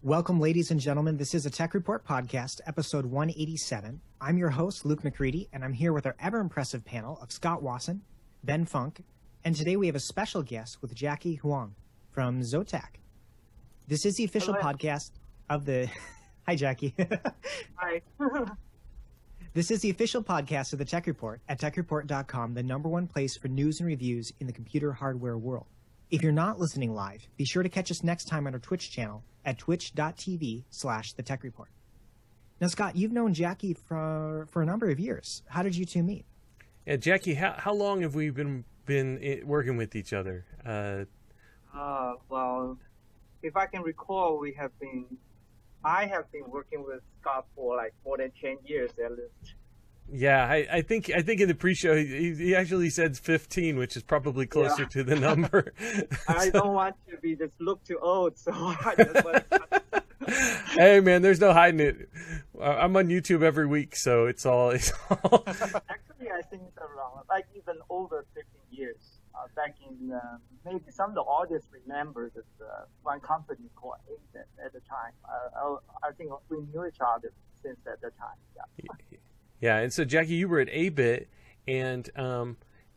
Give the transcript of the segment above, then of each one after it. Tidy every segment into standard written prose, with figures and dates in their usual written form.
Welcome, ladies and gentlemen. This is a Tech Report podcast, episode 187. I'm your host, Luke McCready, and I'm here with our ever-impressive panel of Scott Wasson, Ben Funk, and today we have a special guest with Jacky Huang from Zotac. This is the official podcast of the... Hi, Jacky. Hi. This is the official podcast of the Tech Report at techreport.com, the #1 place for news and reviews in the computer hardware world. If you're not listening live, be sure to catch us next time on our Twitch channel at twitch.tv/The Tech Report. Now, Scott, you've known Jacky for a number of years. How did you two meet? Yeah, Jacky, how long have we been working with each other? Well, if I can recall, I have been working with Scott for like more than 10 years at least. Yeah, I think in the pre-show he actually said 15, which is probably closer to the number. I don't want to be just look too old, so I just want to... Hey man, there's no hiding it. I'm on YouTube every week, so it's all. Actually, I think it's around like even over 15 years. Back in maybe some of the audience remember that one company called ABIT at the time. I think we knew each other since at the time. Yeah. Yeah, and so Jacky, you were at ABIT, and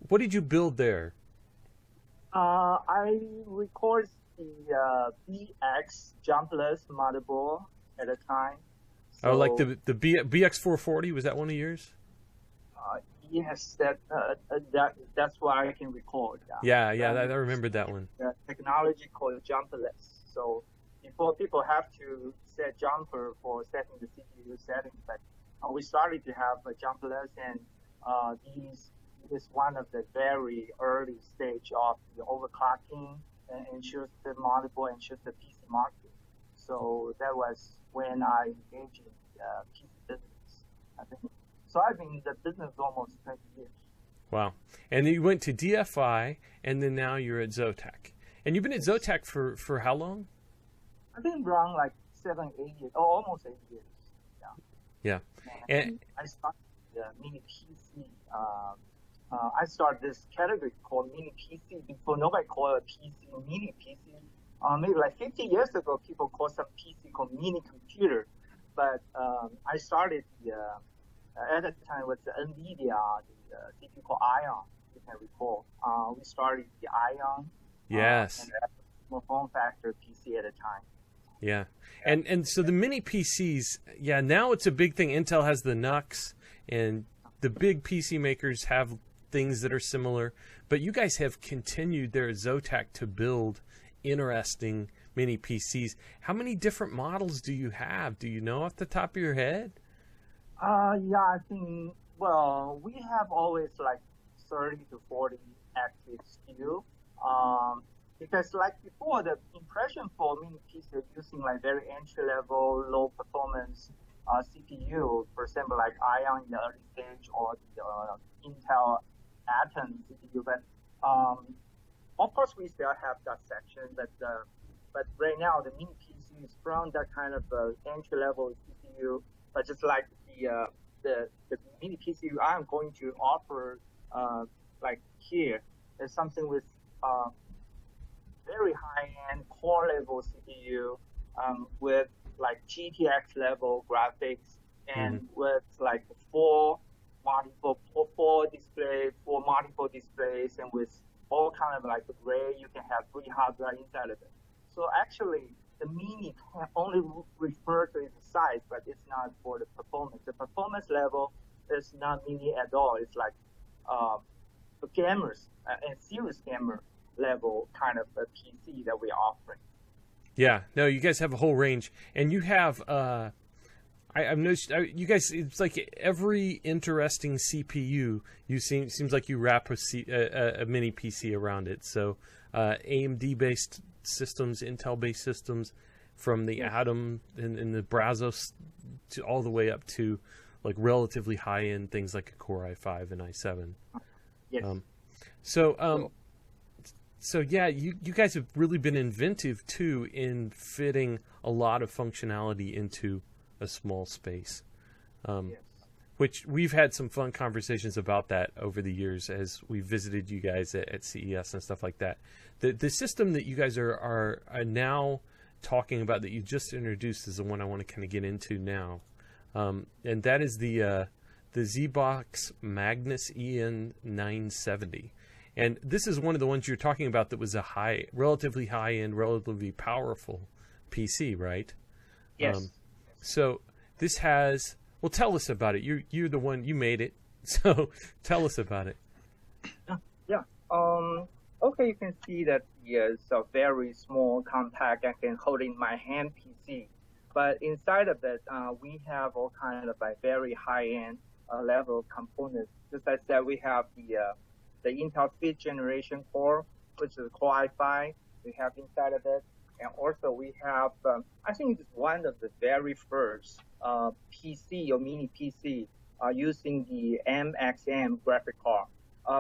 what did you build there? I recorded the BX jumpless motherboard at the time. So, like the BX440, was that one of yours? Yes, that's what I can record. Yeah, I remembered that one. The technology called jumperless. So before people have to set jumper for setting the CPU settings, but we started to have a jumperless, and this is one of the very early stage of the overclocking and ensures the motherboard, ensures the PC market. So that was when I engaged in PC business, I think. So I've been in the business almost 20 years. Wow. And you went to DFI, and then now you're at Zotac. And you've been at Zotac for how long? I've been around like 7, 8 years, almost 8 years. Yeah. And I started the mini-PC. I started this category called mini-PC before nobody called a PC mini-PC. Maybe like 50 years ago, people called some PC called mini-computer. But I started at the time with the NVIDIA, the CPU called Ion, you can recall. We started the Ion. Yes. And that was a form factor PC at the time. Yeah. And so the mini PCs, now it's a big thing. Intel has the NUCs, and the big PC makers have things that are similar. But you guys have continued there at Zotac to build interesting mini PCs. How many different models do you have? Do you know off the top of your head? I think, well, we have always like 30 to 40 active SKU. Because like before, the impression for mini PC using like very entry-level, low-performance CPU, for example, like Ion in the early stage or the Intel Atom CPU. But of course, we still have that section. But right now, the mini PC is from that kind of entry-level CPU. But just like the mini PC I'm going to offer, like here, is something with very high-end core-level CPU with like GTX level graphics and with like four multiple displays, and with all kind of like array, you can have 3 hardware inside of it. So actually, the mini can only refer to its size, but it's not for the performance. The performance level is not mini at all. It's like for gamers and serious gamer level kind of a PC that we're offering. Yeah, no, you guys have a whole range, and you have. I've noticed you guys. It's like every interesting CPU. Seems like you wrap a mini PC around it. So AMD based systems, Intel based systems, from the Atom and the Brazos to all the way up to like relatively high end things like a Core i5 and i7. Yes. So yeah, you guys have really been inventive too in fitting a lot of functionality into a small space. Yes. Which we've had some fun conversations about that over the years as we visited you guys at CES and stuff like that. The system that you guys are now talking about that you just introduced is the one I want to kind of get into now, and that is the Zbox Magnus EN970. And this is one of the ones you're talking about that was a relatively high-end, relatively powerful PC, right? Yes. So this has, well, tell us about it. You're the one, you made it. So tell us about it. Yeah. Okay, you can see that it's a very small, compact, I can hold in my hand PC. But inside of it, we have all kind of like very high-end level components. Just as I said, we have the Intel 5th generation core, which is Core i5. We have inside of it. And also we have, I think it's one of the very first PC or mini PC using the MXM graphic card.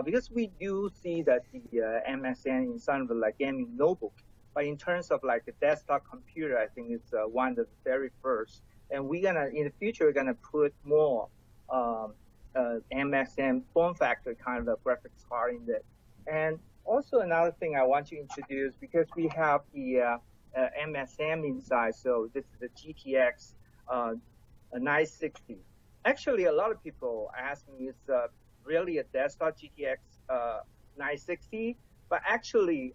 Because we do see that the MXM is sort of like gaming notebook. But in terms of like a desktop computer, I think it's one of the very first. And in the future, we're gonna put more MXM form factor kind of a graphics card in it. And also another thing I want to introduce, because we have the MXM inside, so this is the GTX 960. Actually, a lot of people ask me, is really a desktop GTX 960? But actually,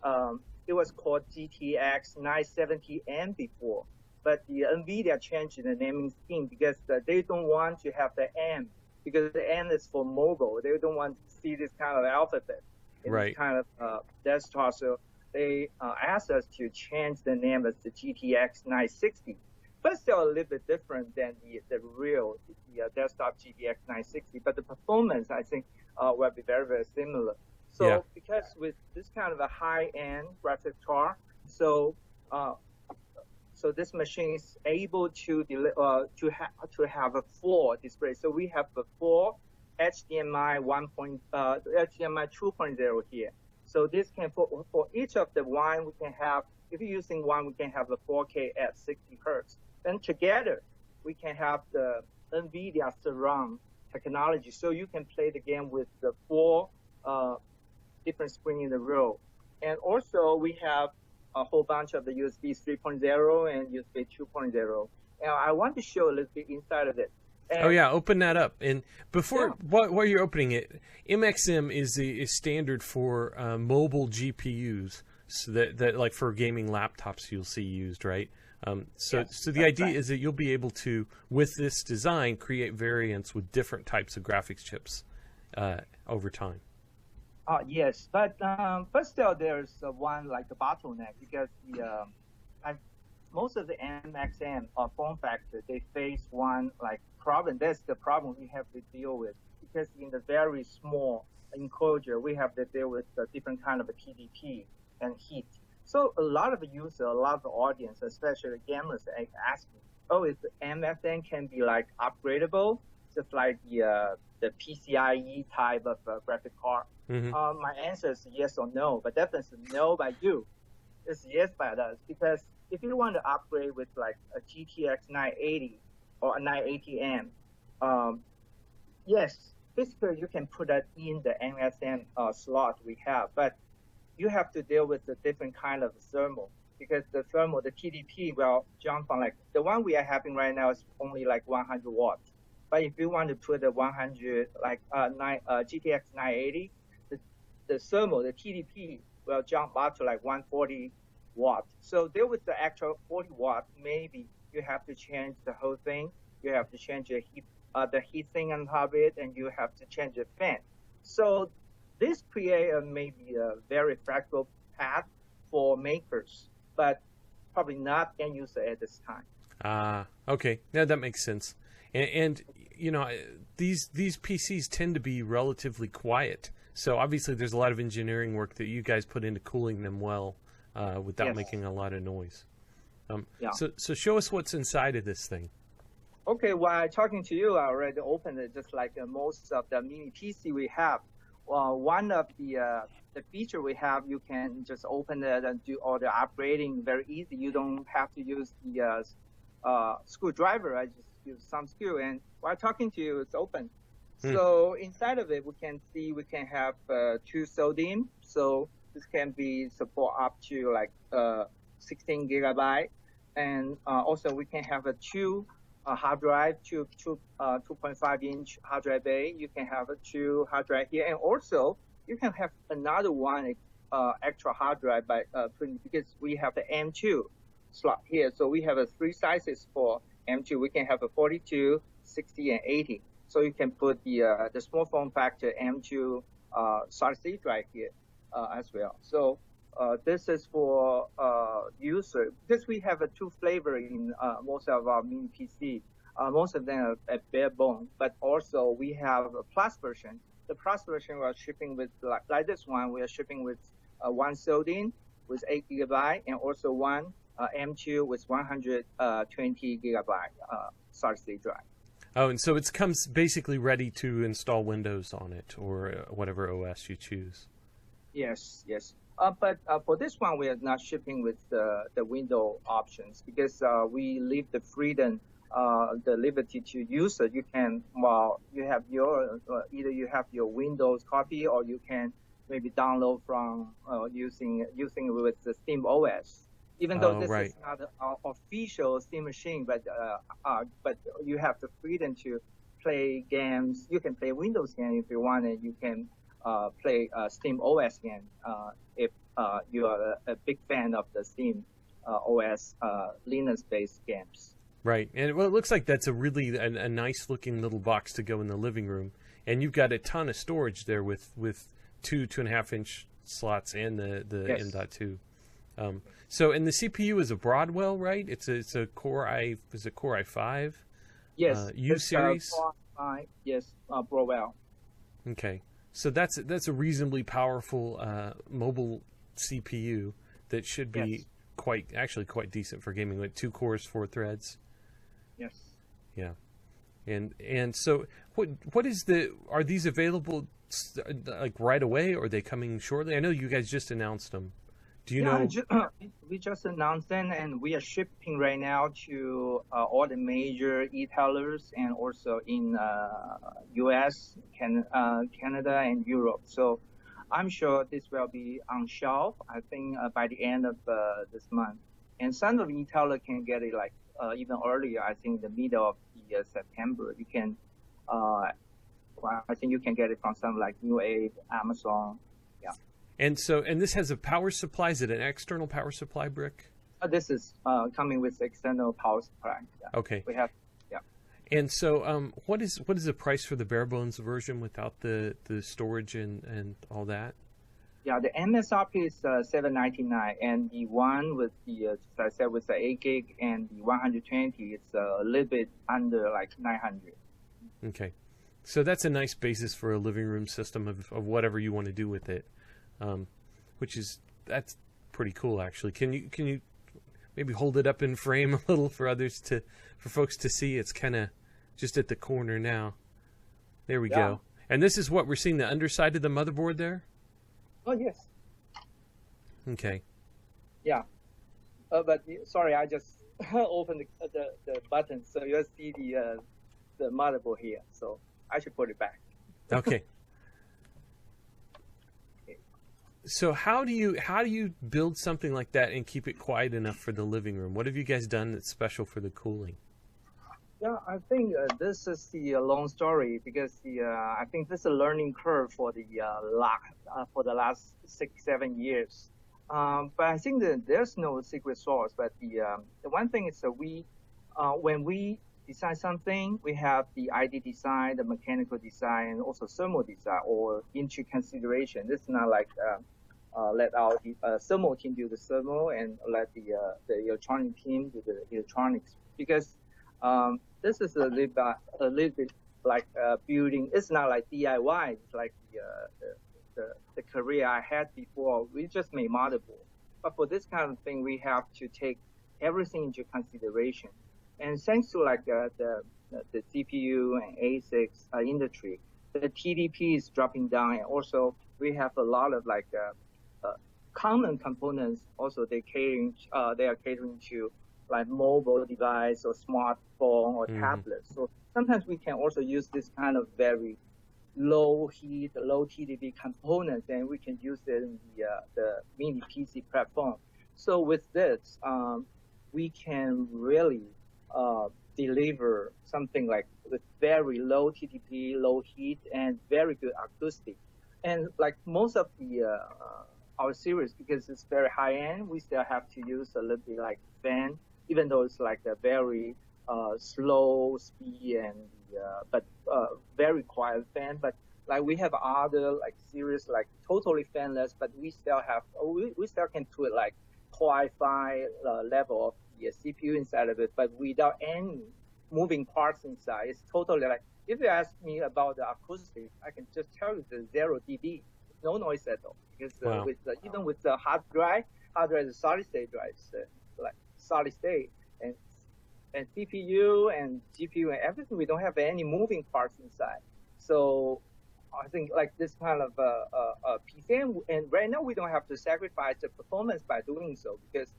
it was called GTX 970M before. But the NVIDIA changed the naming scheme because they don't want to have the M, because the N is for mobile. They don't want to see this kind of alphabet in this kind of desktop. So they asked us to change the name as the GTX 960. But still a little bit different than the real desktop GTX 960. But the performance, I think, will be very, very similar. So because with this kind of a high-end graphics card, so this machine is able to have a 4 display. So we have a 4 HDMI 2.0 here. So this can for each of the one we can have. If you're using one, we can have the 4K at 60 hertz. Then together we can have the NVIDIA surround technology. So you can play the game with the 4 different screen in a row. And also we have a whole bunch of the USB 3.0 and USB 2.0. And I want to show a little bit inside of it. And open that up. And before, while you're opening it, MXM is standard for mobile GPUs, so that like for gaming laptops you'll see used, right? So the idea is that you'll be able to, with this design, create variants with different types of graphics chips over time. Yes, but still there's one like a bottleneck, because most of the MXM form factor, they face one like problem. That's the problem we have to deal with, because in the very small enclosure, we have to deal with a different kind of a TDP and heat. So a lot of users, a lot of the audience, especially gamers, ask me, oh, is the MXM can be like upgradable, just like the PCIe type of graphic card? Mm-hmm. My answer is yes or no, but definitely no by you. It's yes by us, because if you want to upgrade with like a GTX 980 or a 980M, yes, basically you can put that in the MXM slot we have, but you have to deal with a different kind of thermal, because the thermal, the TDP will jump from like, the one we are having right now is only like 100 watts. But if you want to put a 100, like GTX 980, the thermal, the TDP will jump up to like 140 watts. So there with the actual 40 watts, maybe you have to change the whole thing. You have to change the heat thing on top of it, and you have to change the fan. So this creates maybe a very flexible path for makers, but probably not end user at this time. Okay. Yeah, that makes sense. And you know, these PCs tend to be relatively quiet. So obviously there's a lot of engineering work that you guys put into cooling them well without making a lot of noise. So show us what's inside of this thing. Okay, while talking to you, I already opened it, just like most of the mini PC we have. One of the feature we have, you can just open it and do all the upgrading very easy. You don't have to use the screwdriver. I just use some screw, and while talking to you, it's open. So inside of it, we can see we can have 2 SODIMM. So this can be support up to like 16 gigabyte. And also we can have a two hard drive, 2.5-inch hard drive bay. You can have a two hard drive here, and also you can have another one extra hard drive by putting, because we have the M2 slot here. So we have three sizes for M2. We can have a 42, 60, and 80. So you can put the small form factor M2 solid state drive here as well. So this is for user, because we have two flavor in most of our mini PC. Most of them are bare bone, but also we have a plus version. The plus version we are shipping with, like this one, we are shipping with one sold-in with 8 GB, and also one M2 with 120 GB solid state drive. Oh, and so it comes basically ready to install Windows on it, or whatever OS you choose. Yes, yes. But for this one, we are not shipping with the window options, because we leave the freedom, the liberty to user. You can, well, you have your either you have your Windows copy, or you can maybe download from using with the Steam OS. Even though this is not an official Steam machine, but you have the freedom to play games. You can play Windows game if you want, and you can play Steam OS game if you are a big fan of the Steam OS Linux-based games. Right, and well, it looks like that's a really a nice-looking little box to go in the living room, and you've got a ton of storage there with 2.5-inch slots and the Yes. M.2. So, and the CPU is a Broadwell, right? It's a Core i5. Yes. U series. Core i5, yes, Broadwell. Okay, so that's a reasonably powerful mobile CPU that should be quite decent for gaming, with 2 cores, 4 threads. Yes. Yeah, and so what is are these available like right away, or are they coming shortly? I know you guys just announced them. Do you know? We just announced them, and we are shipping right now to all the major e-tailers, and also in U.S., Canada, and Europe. So I'm sure this will be on shelf, I think, by the end of this month. And some of the e-tailer can get it like even earlier. I think the middle of the September. You can, I think you can get it from some like New Age, Amazon. Yeah. And so, and this has a power supply. Is it an external power supply brick? This is coming with external power supply. Yeah. Okay. We have, yeah. And so, what is the price for the bare bones version without the storage and all that? Yeah, the MSRP is $799, and the one with the, as I said, with the 8 gig and the 120, it's a little bit under like $900. Okay, so that's a nice basis for a living room system of whatever you want to do with it, that's pretty cool actually. Can you maybe hold it up in frame a little for folks to see? It's kind of just at the corner now. There we go. And this is what we're seeing, the underside of the motherboard there. Oh yes. Okay. Yeah. But sorry, I just opened the button, so you'll see the motherboard here. So I should put it back. Okay. So how do you build something like that and keep it quiet enough for the living room? What have you guys done that's special for the cooling? Yeah, I think this is the long story, because I think this is a learning curve for the last 6-7 years. But I think that there's no secret sauce. But the one thing is that when we design something, we have the ID design, the mechanical design, and also thermal design or into consideration. This is not like let our thermal team do the thermal and let the electronic team do the electronics, because this is a little bit like building. It's not like DIY. It's like the career I had before. We just made motherboard. But for this kind of thing, we have to take everything into consideration. And thanks to like the CPU and ASICs industry, the TDP is dropping down, and also we have a lot of like common components. Also, they are catering to like mobile device or smartphone or tablet. So sometimes we can also use this kind of very low heat, low TDP components, and we can use it in the mini PC platform. So with this, we can really deliver something like with very low TDP, low heat, and very good acoustic. And like most of the our series, because it's very high end, we still have to use a little bit like fan, even though it's like a very slow speed and but very quiet fan. But like we have other like series like totally fanless, but we still have we still can put like Wi-Fi level of the CPU inside of it, but without any moving parts inside. It's totally like, if you ask me about the acoustic, I can just tell you the 0 dB, no noise at all. Because Wow. Even with the hard drive is solid state drive, like solid state, and CPU and GPU and everything, we don't have any moving parts inside. So I think like this kind of PC, and right now we don't have to sacrifice the performance by doing so, because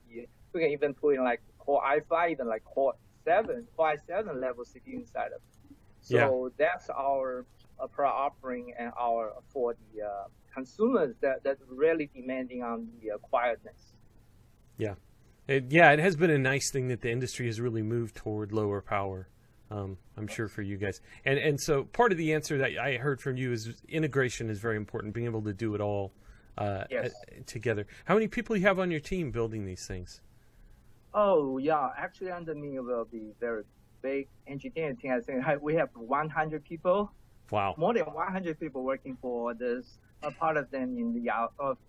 we can even put in like Core i5, even like Core i7 level CPU inside of it. So that's our product offering, and our for the consumers that really demanding on the quietness. Yeah. It has been a nice thing that the industry has really moved toward lower power. I'm sure for you guys. And so part of the answer that I heard from you is integration is very important, being able to do it all together. How many people you have on your team building these things? Oh, yeah. Actually, under me will be very big engineering team. I think we have 100 people. Wow. More than 100 people working for this. A part of them in the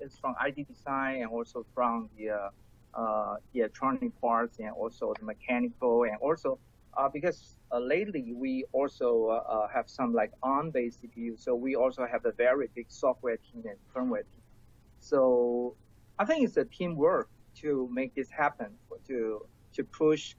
is from ID design, and also from the electronic parts, and also the mechanical, and also because lately we also have some like ARM-based CPU, so we also have a very big software team and firmware team. So I think it's a teamwork to make this happen, to push,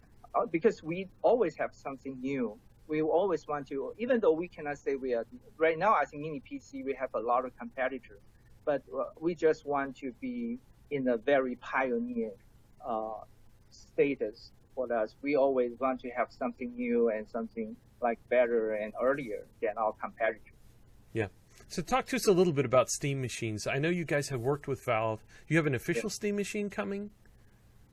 because we always have something new. We always want to, even though we cannot say we are, right now I think mini-PC, we have a lot of competitors, but we just want to be in a very pioneer status for us. We always want to have something new and something like better and earlier than our competitors. Yeah. So talk to us a little bit about Steam machines. I know you guys have worked with Valve. You have an official Steam machine coming?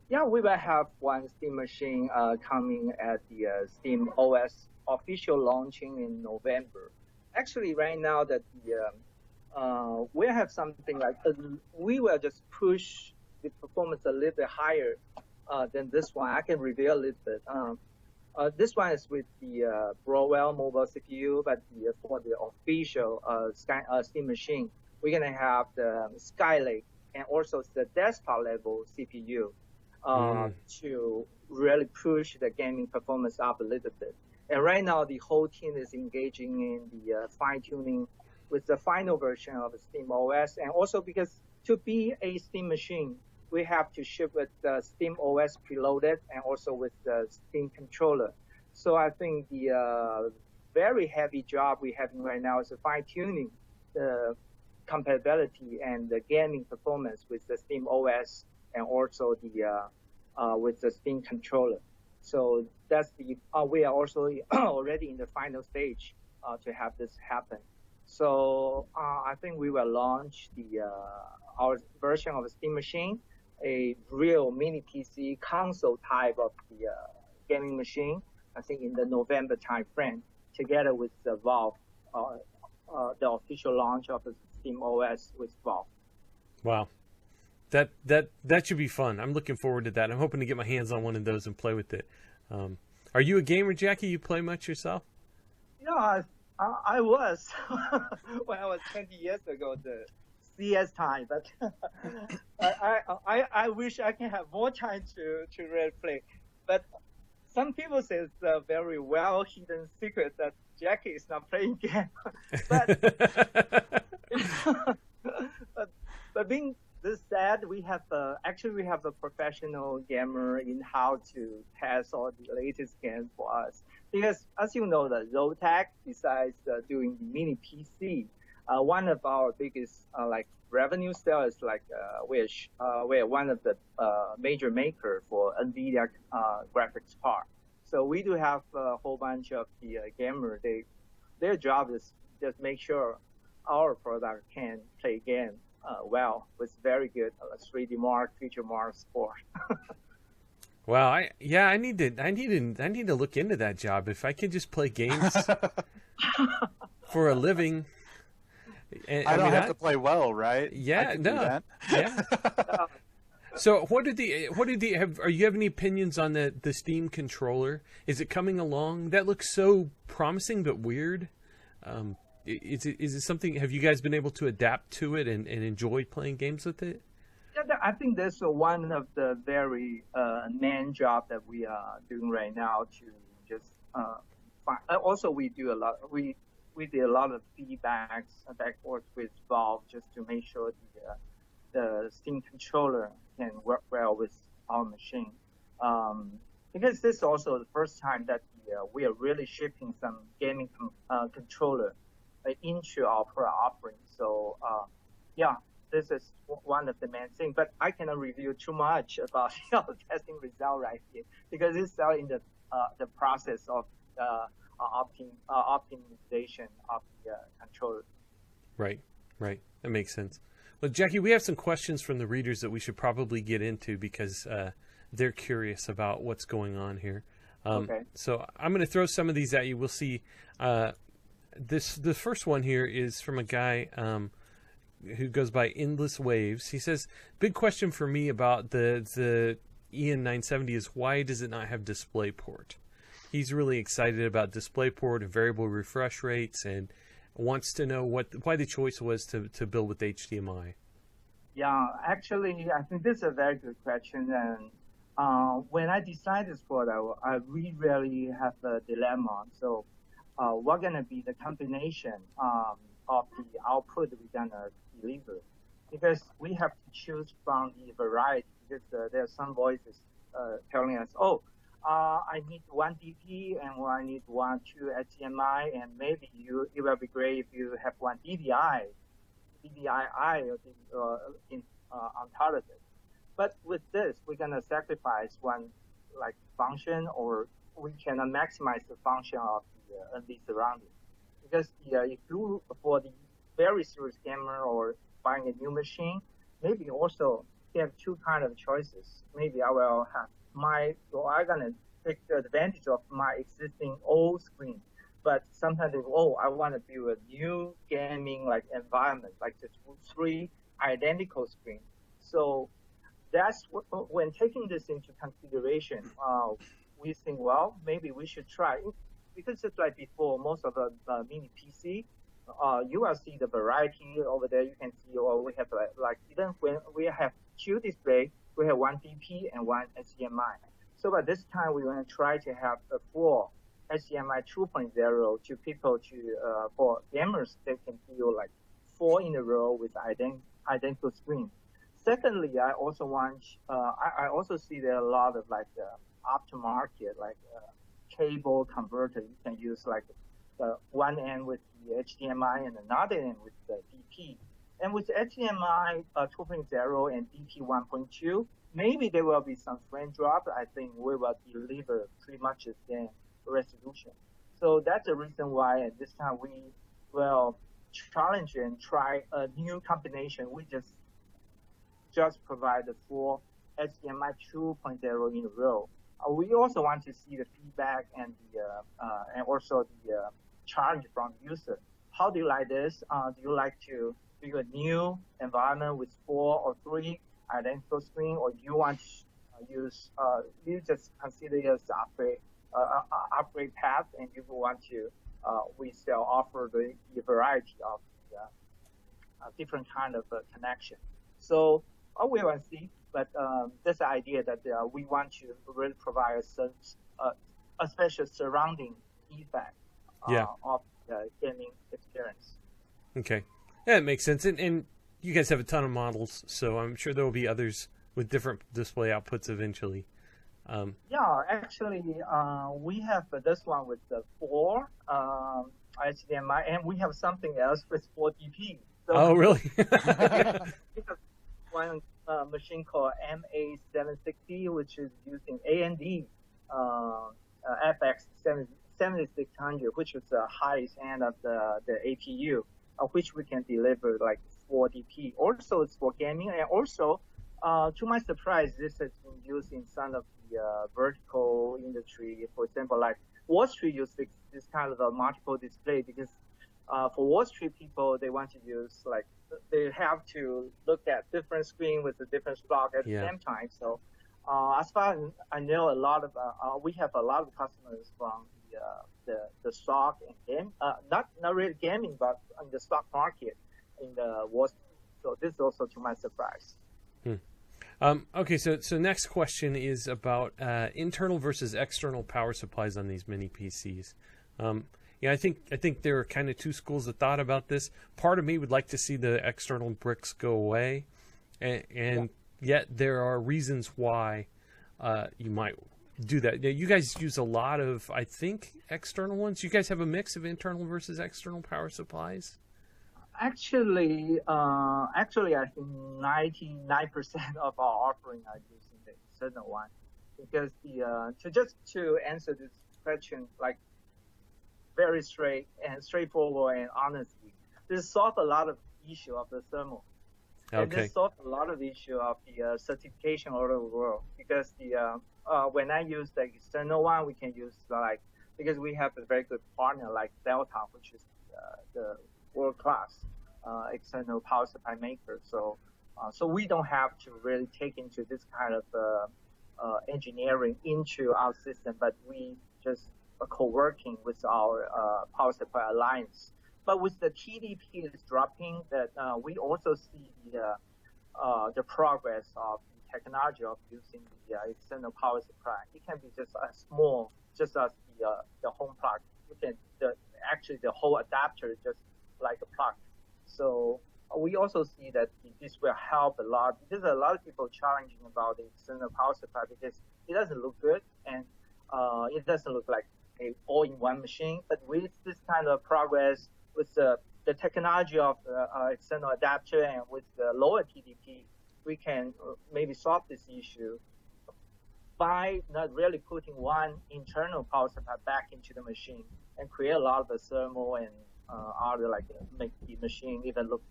Yeah, we will have one Steam machine coming at the Steam OS official launching in November. Actually, right now that we have something like we will just push the performance a little bit higher than this one. I can reveal a little bit. This one is with the Broadwell mobile CPU, but for the official Steam machine, we're gonna have the Skylake and also the desktop level CPU to really push the gaming performance up a little bit. And right now, the whole team is engaging in the fine-tuning with the final version of the Steam OS. And also because to be a Steam machine, we have to ship with the Steam OS preloaded and also with the Steam controller. So I think the very heavy job we're having right now is fine-tuning the compatibility and the gaming performance with the Steam OS and also the with the Steam controller. So that's the we are also already in the final stage to have this happen. So I think we will launch the our version of the Steam machine, a real mini PC console type of the gaming machine, I think in the November timeframe, together with the Valve, the official launch of the Steam OS with Valve. Wow. That should be fun. I'm looking forward to that. I'm hoping to get my hands on one of those and play with it. Are you a gamer, Jacky? You play much yourself? Yeah, I was when I was 20 years ago, the CS time. But I wish I can have more time to really play. But some people say it's a very well hidden secret that Jacky is not playing game. but being this said, we have actually we have a professional gamer in how to test all the latest games for us. Because as you know, the Zotac, besides doing the mini PC, one of our biggest like revenue sales is like we're one of the major maker for NVIDIA graphics card. So we do have a whole bunch of the gamer. Their job is just make sure our product can play game well with very good 3D mark, feature mark score. Wow, I need to look into that job. If I could just play games for a living. And, I don't have to play well, right? Yeah, no. Do that. Yeah. So are you have any opinions on the Steam controller? Is it coming along? That looks so promising but weird. Is it something, have you guys been able to adapt to it and enjoy playing games with it? Yeah, I think that's one of the very main job that we are doing right now to just find. Also, we do a lot. We did a lot of feedbacks backwards with Valve just to make sure the Steam controller can work well with our machine. Because this is also the first time that we are really shipping some gaming controller into our product offering. So yeah. This is one of the main things, but I cannot review too much about our testing result right here because it's still in the process of optimization of the controller. Right. That makes sense. Well, Jacky, we have some questions from the readers that we should probably get into because they're curious about what's going on here. Okay. So I'm going to throw some of these at you. We'll see. The first one here is from a guy who goes by Endless Waves. He says, big question for me about the EN970 is why does it not have DisplayPort? He's really excited about DisplayPort and variable refresh rates and wants to know why the choice was to build with HDMI. Yeah, actually, I think this is a very good question. And when I decided for that, we really have a dilemma. So what going to be the combination of the output we're going to deliver? Because we have to choose from the variety, because there are some voices telling us, I need one DP and I need two HDMI, and maybe it will be great if you have one DVI on top of it. But with this, we're going to sacrifice one like function, or we cannot maximize the function of the surrounding. Because if you, for the very serious gamer or buying a new machine, maybe also you have two kind of choices. Maybe I will have I'm gonna take the advantage of my existing old screen, but sometimes I want to build a new gaming like environment, like the 2-3 identical screen. So that's when taking this into consideration, we think, well, maybe we should try. Because just like before, most of the mini-PC, you will see the variety over there. You can see, we have like even when we have two display, we have one DP and one HDMI. So by this time, we want to try to have a full HDMI 2.0 to people for gamers, they can feel like 4 in a row with identical screen. Secondly, I also want, I also see there are a lot of like aftermarket, like cable converter. You can use like one end with the HDMI and another end with the DP. And with HDMI 2.0 and DP 1.2, maybe there will be some frame drop. I think we will deliver pretty much the same resolution. So that's the reason why at this time we will challenge and try a new combination. We just provide the full HDMI 2.0 in a row. We also want to see the feedback and also the charge from user. How do you like this? Do you like to do a new environment with 4 or 3 identical screen, or do you want to use? You just consider it as upgrade path, and you want to we still offer the variety of different kind of connection. So we will see. But this idea that we want to really provide a special surrounding effect of the gaming experience. Okay. Yeah, it makes sense. And you guys have a ton of models, so I'm sure there will be others with different display outputs eventually. Yeah, actually, we have this one with the 4 HDMI, and we have something else with 4 DP. So oh, really? One machine called MA760, which is using AMD FX 7600, which is the highest end of the APU, which we can deliver like 4 DP. Also, it's for gaming, and also to my surprise, this has been used in some of the vertical industry. For example, like Wall Street use this kind of a multiple display because for Wall Street people, they want to use like they have to look at different screen with a different stock at the same time. So as far as I know, we have a lot of customers from the stock and game, not really gaming, but in the stock market in the Wall Street. So this is also to my surprise. Okay, so next question is about internal versus external power supplies on these mini PCs. Yeah, I think there are kind of two schools of thought about this. Part of me would like to see the external bricks go away, and yet there are reasons why you might do that. You guys use a lot of, I think, external ones. You guys have a mix of internal versus external power supplies? Actually, I think 99% of our offering are using the external one, because to answer this question, like very straightforward and honestly, this solves a lot of issue of the thermal. Okay. And this solves a lot of issue of the certification all over the world, because when I use the external one, we can use because we have a very good partner like Delta, which is the world-class external power supply maker. So we don't have to really take into this kind of engineering into our system, but we just are co-working with our power supply alliance. But with the TDP is dropping, that we also see the progress of the technology of using the external power supply. It can be just as small, just as the home plug. You can actually the whole adapter is just like a plug. So we also see that this will help a lot. There's a lot of people challenging about the external power supply because it doesn't look good and it doesn't look like a all-in-one machine. But with this kind of progress, with the technology of external adapter and with the lower TDP, we can maybe solve this issue by not really putting one internal power supply back into the machine and create a lot of the thermal and other make the machine even look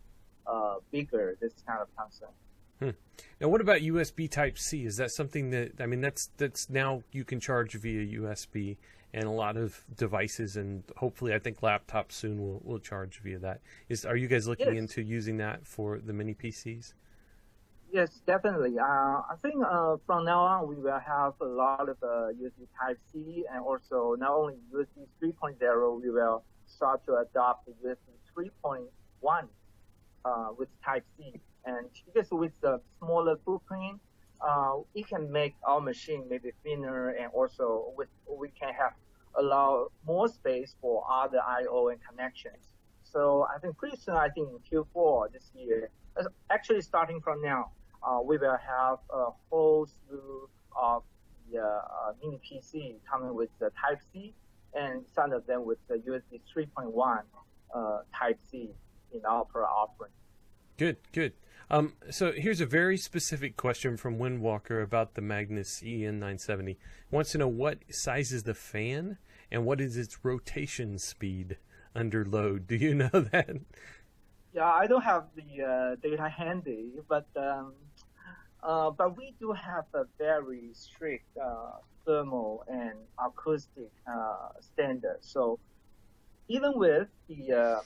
bigger. This kind of concern. Now, what about USB Type C? Is that something that's now you can charge via USB, and a lot of devices and hopefully I think laptops soon will charge via that. Are you guys looking into using that for the mini PCs? Yes, definitely. I think from now on we will have a lot of USB Type C, and also not only USB 3.0, we will start to adopt the USB 3.1 with Type C. And because with the smaller footprint, it can make our machine maybe thinner, and also we can allow more space for other I/O and connections. So I think pretty soon, I think in Q4 this year, actually starting from now, we will have a whole slew of the mini PC coming with the Type C, and some of them with the USB 3.1 Type C in our product offering. Good. So here's a very specific question from Windwalker about the Magnus EN970. He wants to know what size is the fan and what is its rotation speed under load. Do you know that? Yeah, I don't have the data handy, but we do have a very strict thermal and acoustic standard. So even with the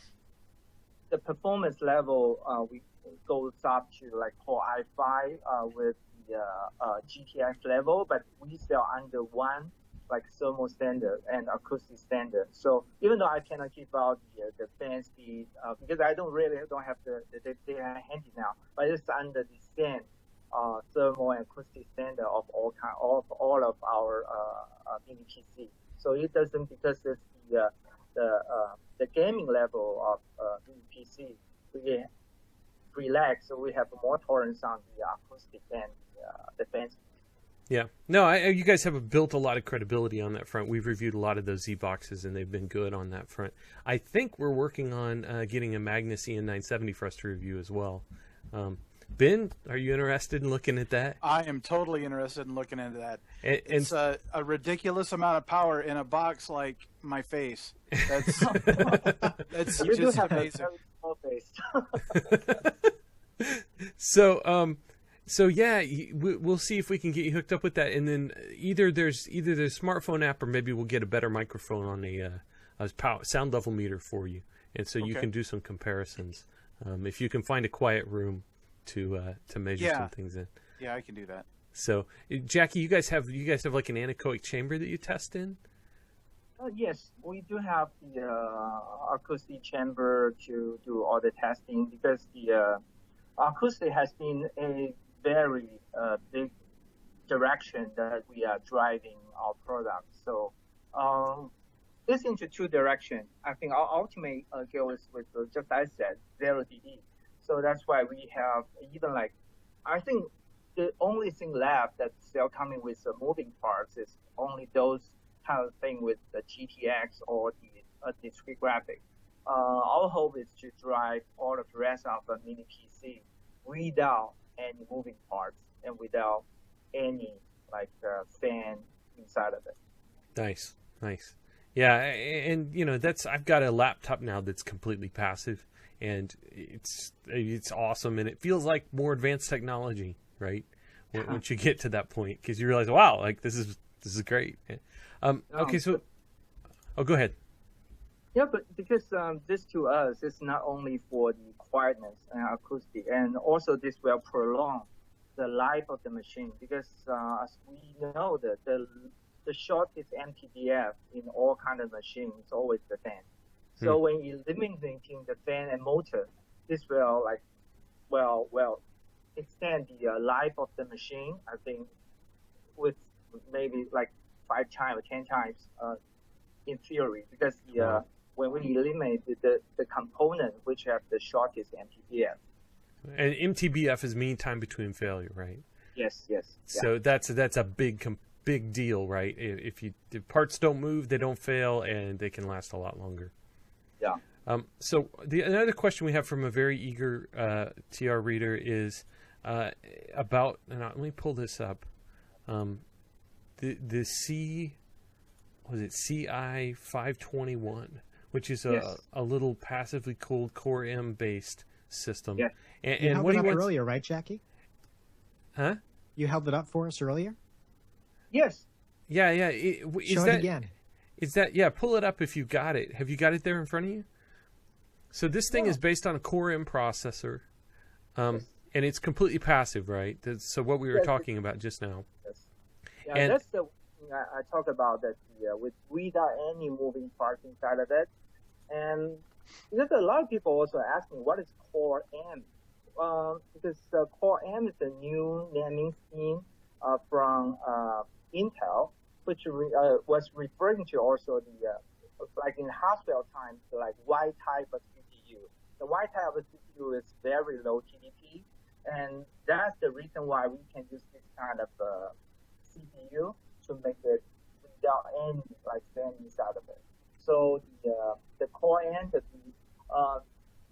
performance level, we goes up to like Core i5 with the GTX level, but we still under one like thermal standard and acoustic standard. So even though I cannot give out the fan speed because I don't have the data handy now, but it's under the same thermal and acoustic standard of all of our mini PC. So it doesn't, because it's the gaming level of mini PC, we relax, so we have more tolerance on the acoustic and the fan speed. Yeah. No, you guys have built a lot of credibility on that front. We've reviewed a lot of those Zboxes, and they've been good on that front. I think we're working on getting a Magnus EN970 for us to review as well. Ben, are you interested in looking at that? I am totally interested in looking into that. It's a ridiculous amount of power in a box like my face. That's you just do have amazing. a very small face. So yeah, we'll see if we can get you hooked up with that, and then either there's the smartphone app, or maybe we'll get a better microphone on a sound level meter for you, and so you can do some comparisons. If you can find a quiet room to measure some things in. Yeah, I can do that. So, Jacky, you guys have like an anechoic chamber that you test in? Yes, we do have the acoustic chamber to do all the testing, because the acoustic has been a very big direction that we are driving our product. So it's into two directions. I think our ultimate goal is with, just as I said, 0 dB. So that's why we have even like, I think the only thing left that's still coming with the moving parts is only those kind of thing with the GTX or the discrete graphic. Our hope is to drive all of the rest of the mini PC without any moving parts and without any like fan inside of it. Nice. Yeah, and I've got a laptop now that's completely passive, and it's awesome, and it feels like more advanced technology, right? Once you get to that point, because you realize, wow, like this is great. Okay, so go ahead. Yeah, but because this to us is not only for the quietness and acoustic, and also this will prolong the life of the machine, because as we know that the shortest MTBF in all kind of machines is always the fan. So when you're eliminating the fan and motor, this will extend the life of the machine, I think, with maybe like 5 times or 10 times in theory, because when we eliminate the component which have the shortest MTBF. And MTBF is mean time between failure, right? Yes. So that's a big deal, right? If parts don't move, they don't fail, and they can last a lot longer. Yeah. So another question we have from a very eager TR reader is about, and let me pull this up. The CI 521, which is a little passively cooled Core M based system. Yeah. And you held what it up wants... earlier, right, Jacky? Huh? You held it up for us earlier? Yes. Yeah. Show it again. Is that pull it up if you got it. Have you got it there in front of you? So this thing is based on a Core M processor, and it's completely passive, right? So what we were talking about just now. Yes. Yeah, and that's the thing I talk about, that without any moving parts inside of it. And because a lot of people also ask me, what is Core M? Because Core M is a new naming scheme from Intel, which was referring to also like in hospital times, like Y type of CPU. The Y type of CPU is very low TDP, and that's the reason why we can use this kind of CPU to make it without any like fan inside of it. So the Core M,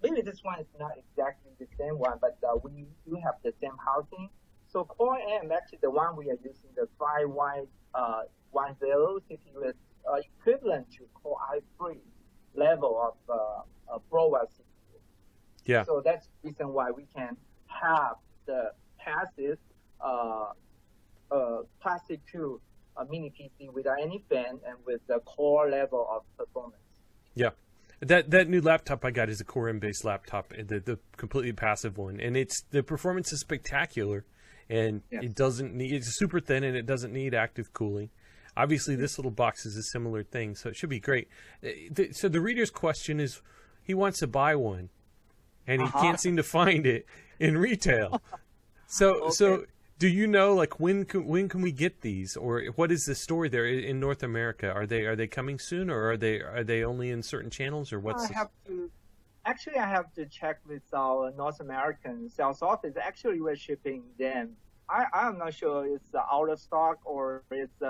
maybe this one is not exactly the same one, but we do have the same housing. So Core M, actually the one we are using, the 5Y10 CPU is equivalent to Core i3 level of ProWise CPU. Yeah. So that's the reason why we can have the passive Classic 2 mini PC without any fan and with the core level of performance. Yeah. That new laptop I got is a Core M based laptop, the completely passive one, and the performance is spectacular, and it doesn't need, it's super thin and it doesn't need active cooling. Obviously, this little box is a similar thing, so it should be great. So the reader's question is, he wants to buy one, and he can't seem to find it in retail. So do you know, like, when can we get these, or what is the story there in North America? Are they coming soon, or are they only in certain channels, or what's? I have to check with our North American sales office. Actually, we're shipping them. I'm not sure it's out of stock or it's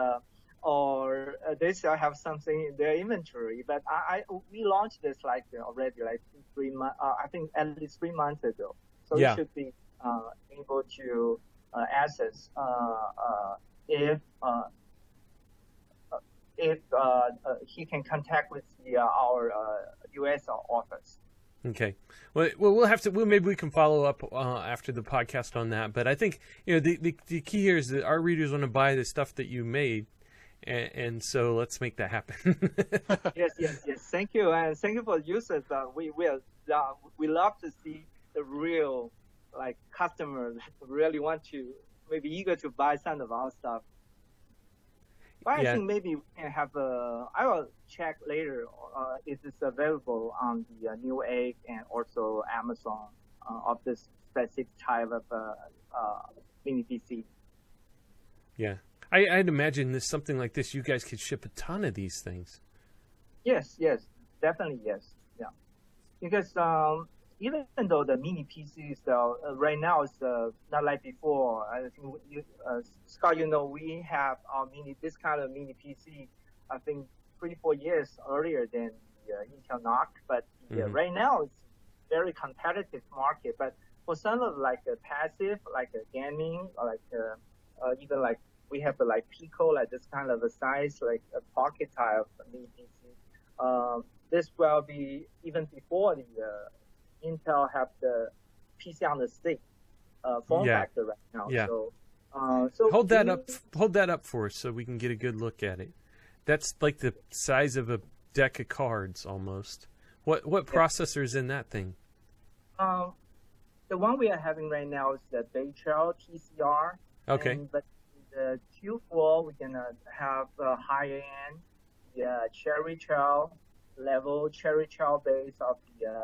or they still have something in their inventory. But we launched this already 3 months. I think at least 3 months ago. So we should be able to access if he can contact with our U.S. office. Okay. Well, we'll have to. Well, maybe we can follow up after the podcast on that. But I think the key here is that our readers want to buy the stuff that you made, and so let's make that happen. Yes. Thank you, and thank you for users. We love to see the real customers really want to, maybe eager to buy some of our stuff. But I think maybe we can have I will check later if it's available on the Newegg and also Amazon of this specific type of mini PC. Yeah. I'd imagine this something like this, you guys could ship a ton of these things. Yes, definitely yes. Yeah. Because even though the mini PCs right now is not like before. I think Scott, we have our this kind of mini PC, I think 3-4 years earlier than the Intel NUC. But right now it's very competitive market. But for some of a passive, like a gaming, or even we have Pico, this kind of a size, like a pocket type mini PC. This will be even before the Intel have the PC on the stick form factor right now. Yeah. So hold that up for us so we can get a good look at it. That's like the size of a deck of cards almost. What processor is in that thing? The one we are having right now is the Bay Trail TCR. Okay. But the Q4 we're gonna have high end, Cherry Trail level, Cherry Trail base of the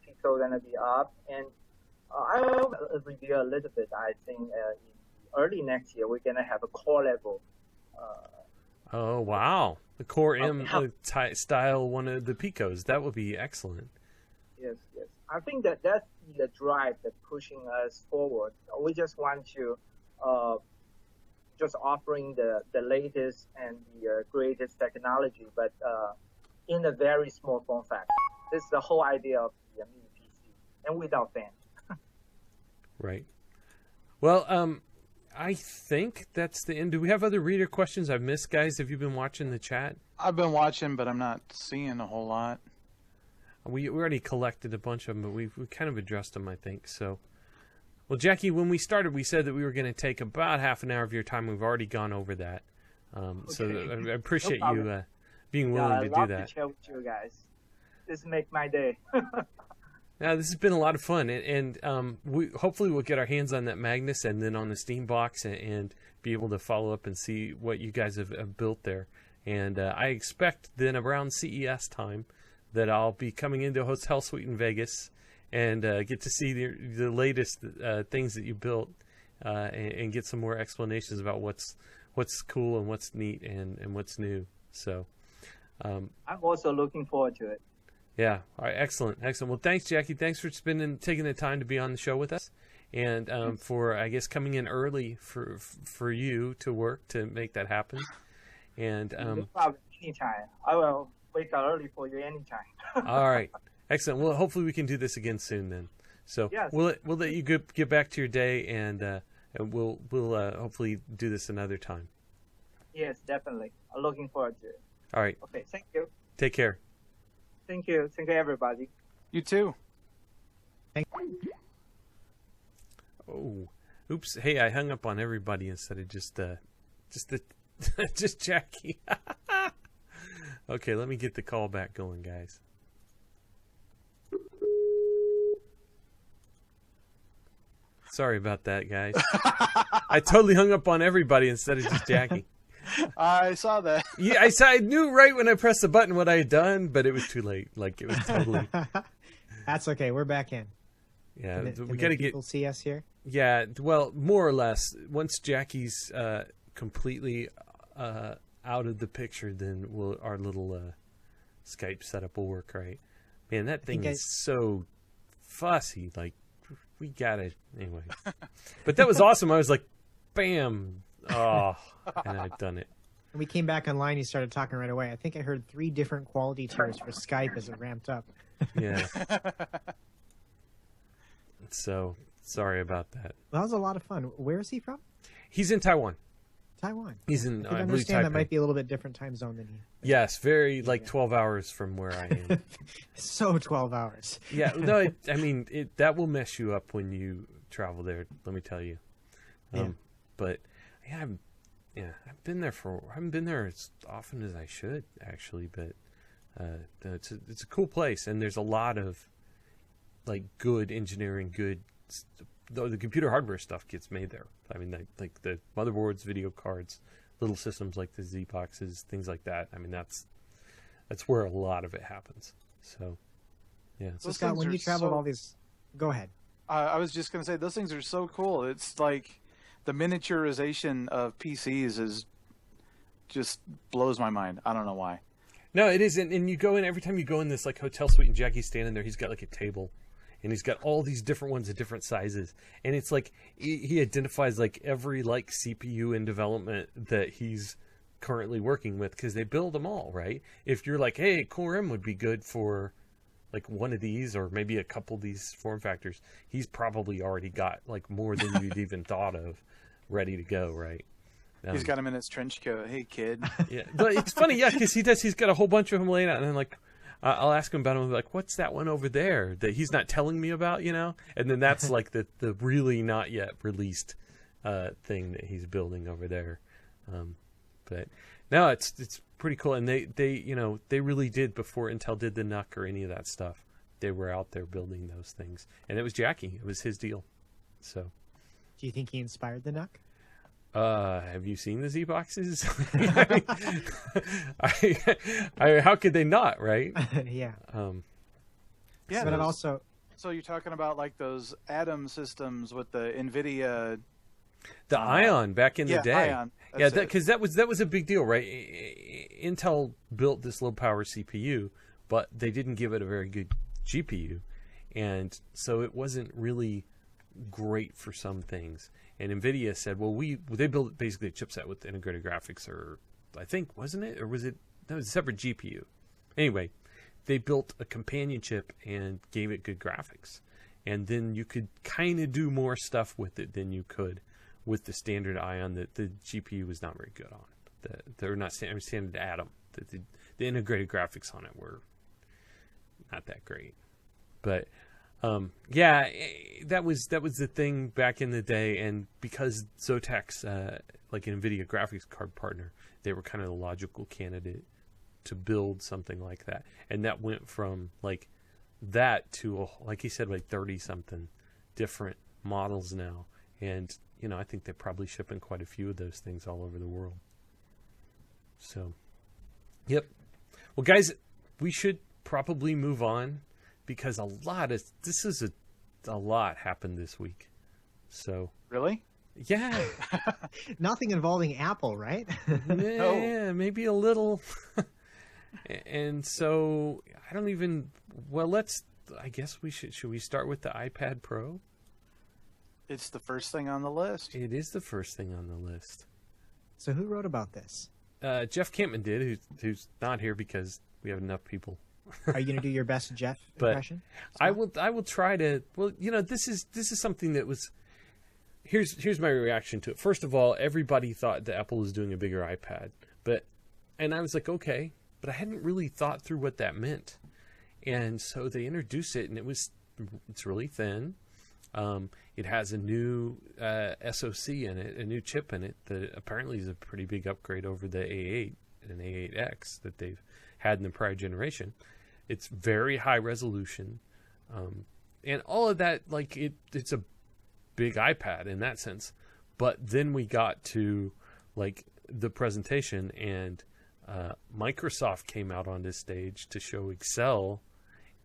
Pico gonna be up, and I will reveal a little bit. I think in early next year we're gonna have a core level. Oh wow, the Core M style one of the Picos. That would be excellent. Yes. I think that's the drive that's pushing us forward. We just want to just offering the latest and the greatest technology, but in a very small form factor. This is the whole idea of the mini PC, and without fan. Right. Well, I think that's the end. Do we have other reader questions I've missed, guys? Have you been watching the chat? I've been watching, but I'm not seeing a whole lot. We already collected a bunch of them, but we kind of addressed them, I think. So, well, Jacky, when we started, we said that we were going to take about half an hour of your time. We've already gone over that. So I appreciate you being willing to do that. I love to chat with you guys. This makes my day. Now, this has been a lot of fun, and we hopefully we'll get our hands on that Magnus and then on the Steam box and be able to follow up and see what you guys have built there. And I expect then around CES time that I'll be coming into a hotel suite in Vegas and get to see the latest things that you built and get some more explanations about what's cool and what's neat and what's new. So I'm also looking forward to it. Yeah. All right. Excellent. Well, thanks, Jacky. Thanks for taking the time to be on the show with us, and for I guess coming in early for you to work to make that happen. And no problem. Anytime. I will wake up early for you anytime. All right. Excellent. Well, hopefully we can do this again soon then. So yes. we'll let you get back to your day, and we'll hopefully do this another time. Yes, definitely. I'm looking forward to it. All right. Okay. Thank you. Take care. Thank you. Thank you, everybody. You too. Thank you. Oh, oops. Hey, I hung up on everybody instead of just Jacky. Okay, let me get the call back going, guys. Sorry about that, guys. I totally hung up on everybody instead of just Jacky. I saw that. Yeah, I knew right when I pressed the button what I had done, but it was too late. Like, it was totally... That's okay. We're back in. Yeah, we got to get... People see us here? Yeah, well, more or less. Once Jacky's completely out of the picture, then our little Skype setup will work, right? Man, that thing is so fussy. Like, we got it. Anyway. But that was awesome. I was like, bam. Oh, and I've done it. When we came back online, you started talking right away. I think I heard 3 different quality tiers for Skype as it ramped up. Yeah. So, sorry about that. Well, that was a lot of fun. Where is he from? He's in Taiwan. Taiwan. He's in. I can I believe understand that Taipei. might be a little bit different time zone than you. Yes, very like 12 hours from where I am. So 12 hours. Yeah, no, I mean that will mess you up when you travel there. Let me tell you. But yeah, I've been there I haven't been there as often as I should actually, but it's a cool place, and there's a lot of like good engineering, the computer hardware stuff gets made there. I mean, like the motherboards, video cards, little systems like the Zboxes, things like that. I mean, that's where a lot of it happens. So, yeah. So Scott, when you traveled all these, go ahead. I was just going to say, those things are so cool. It's like the miniaturization of PCs is just blows my mind. I don't know why. No, it isn't. And you go in, every time you go in this like hotel suite and Jacky's standing there, he's got like a table. And he's got all these different ones of different sizes. And it's like he identifies like every like CPU in development that he's currently working with, because they build them all, right? If you're like, hey, Core M would be good for like one of these or maybe a couple of these form factors, he's probably already got like more than you'd even thought of ready to go, right? He's got him in his trench coat. Hey, kid. Yeah, but it's funny, yeah, because he's got a whole bunch of them laying out, and then like, I'll ask him about him, like, what's that one over there that he's not telling me about, you know? And then that's like the really not yet released thing that he's building over there. But no, it's pretty cool. And they really did, before Intel did the NUC or any of that stuff, they were out there building those things. And it was Jacky. It was his deal. So, do you think he inspired the NUC? Have you seen the Zboxes? I how could they not, right? Yeah. Yeah, but also. So you're talking about like those Atom systems with the NVIDIA. The Ion back in the day. Ion. Yeah, because that was a big deal, right? Intel built this low power CPU, but they didn't give it a very good GPU, and so it wasn't really great for some things. And NVIDIA said, well, they built basically a chipset with integrated graphics, or I think, wasn't it? Or was it? No, it was a separate GPU. Anyway, they built a companion chip and gave it good graphics. And then you could kind of do more stuff with it than you could with the standard Ion that the GPU was not very good on. They're not standard Atom. The integrated graphics on it were not that great. But yeah, that was the thing back in the day, and because Zotac's like an NVIDIA graphics card partner, they were kind of the logical candidate to build something like that. And that went from like that to, like he said, like 30-something different models now. And, you know, I think they're probably shipping quite a few of those things all over the world. So, yep. Well, guys, we should probably move on, because a lot happened this week. So Really? Yeah. Nothing involving Apple, right? Yeah, maybe a little. And so I don't even. Well, I guess should we start with the iPad Pro? It's the first thing on the list. It is the first thing on the list. So who wrote about this? Jeff Campman did, who's not here because we have enough people. Are you going to do your best Jeff impression? I will try to. Well, you know, this is something that was. Here's my reaction to it. First of all, everybody thought that Apple was doing a bigger iPad, and I was like, okay, but I hadn't really thought through what that meant. And so they introduced it, and it's really thin. It has a new SoC in it, a new chip in it that apparently is a pretty big upgrade over the A8 and A8X that they've had in the prior generation. It's very high resolution, and all of that. Like it's a big iPad in that sense. But then we got to like the presentation, and Microsoft came out on this stage to show Excel,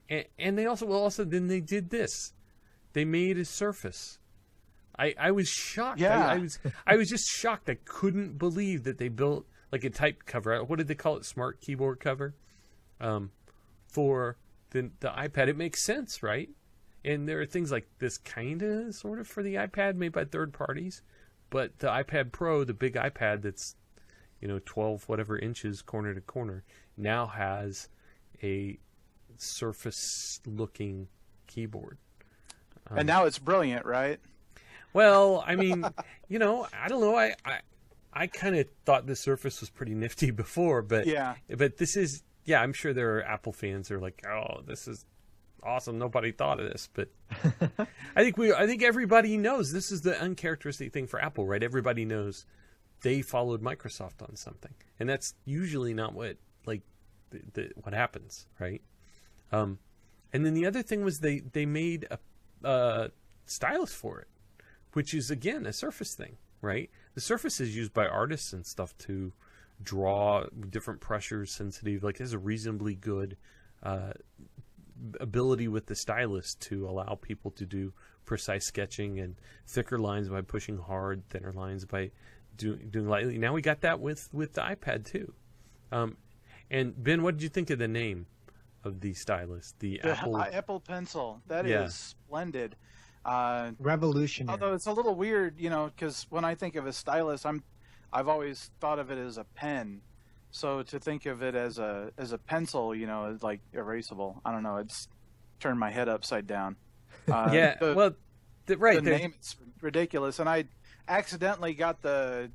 and they also then they did this. They made a Surface. I was shocked. Yeah. I was just shocked. I couldn't believe that they built like a type cover. What did they call it? Smart keyboard cover. For the iPad. It makes sense, right? And there are things like this kind of sort of for the iPad made by third parties, but the iPad Pro, the big iPad that's 12 whatever inches corner to corner, now has a Surface looking keyboard. And now it's brilliant, right? Well, I mean, I don't know. I kind of thought the Surface was pretty nifty before, but this is, I'm sure there are Apple fans who are like, oh, this is awesome. Nobody thought of this, but I think everybody knows this is the uncharacteristic thing for Apple, right? Everybody knows they followed Microsoft on something, and that's usually not what what happens, right? And then the other thing was they made a stylus for it, which is again a Surface thing, right? The Surface is used by artists and stuff to draw different pressures, sensitive, like it has a reasonably good ability with the stylus to allow people to do precise sketching and thicker lines by pushing hard, thinner lines by doing lightly. Now we got that with the iPad too. And Ben, what did you think of the name of the stylus? The Apple Pencil. That is splendid. Revolutionary. Although it's a little weird, because when I think of a stylus, I've always thought of it as a pen. So to think of it as a pencil, is like erasable. I don't know. It's turned my head upside down. The name is ridiculous, and I accidentally got the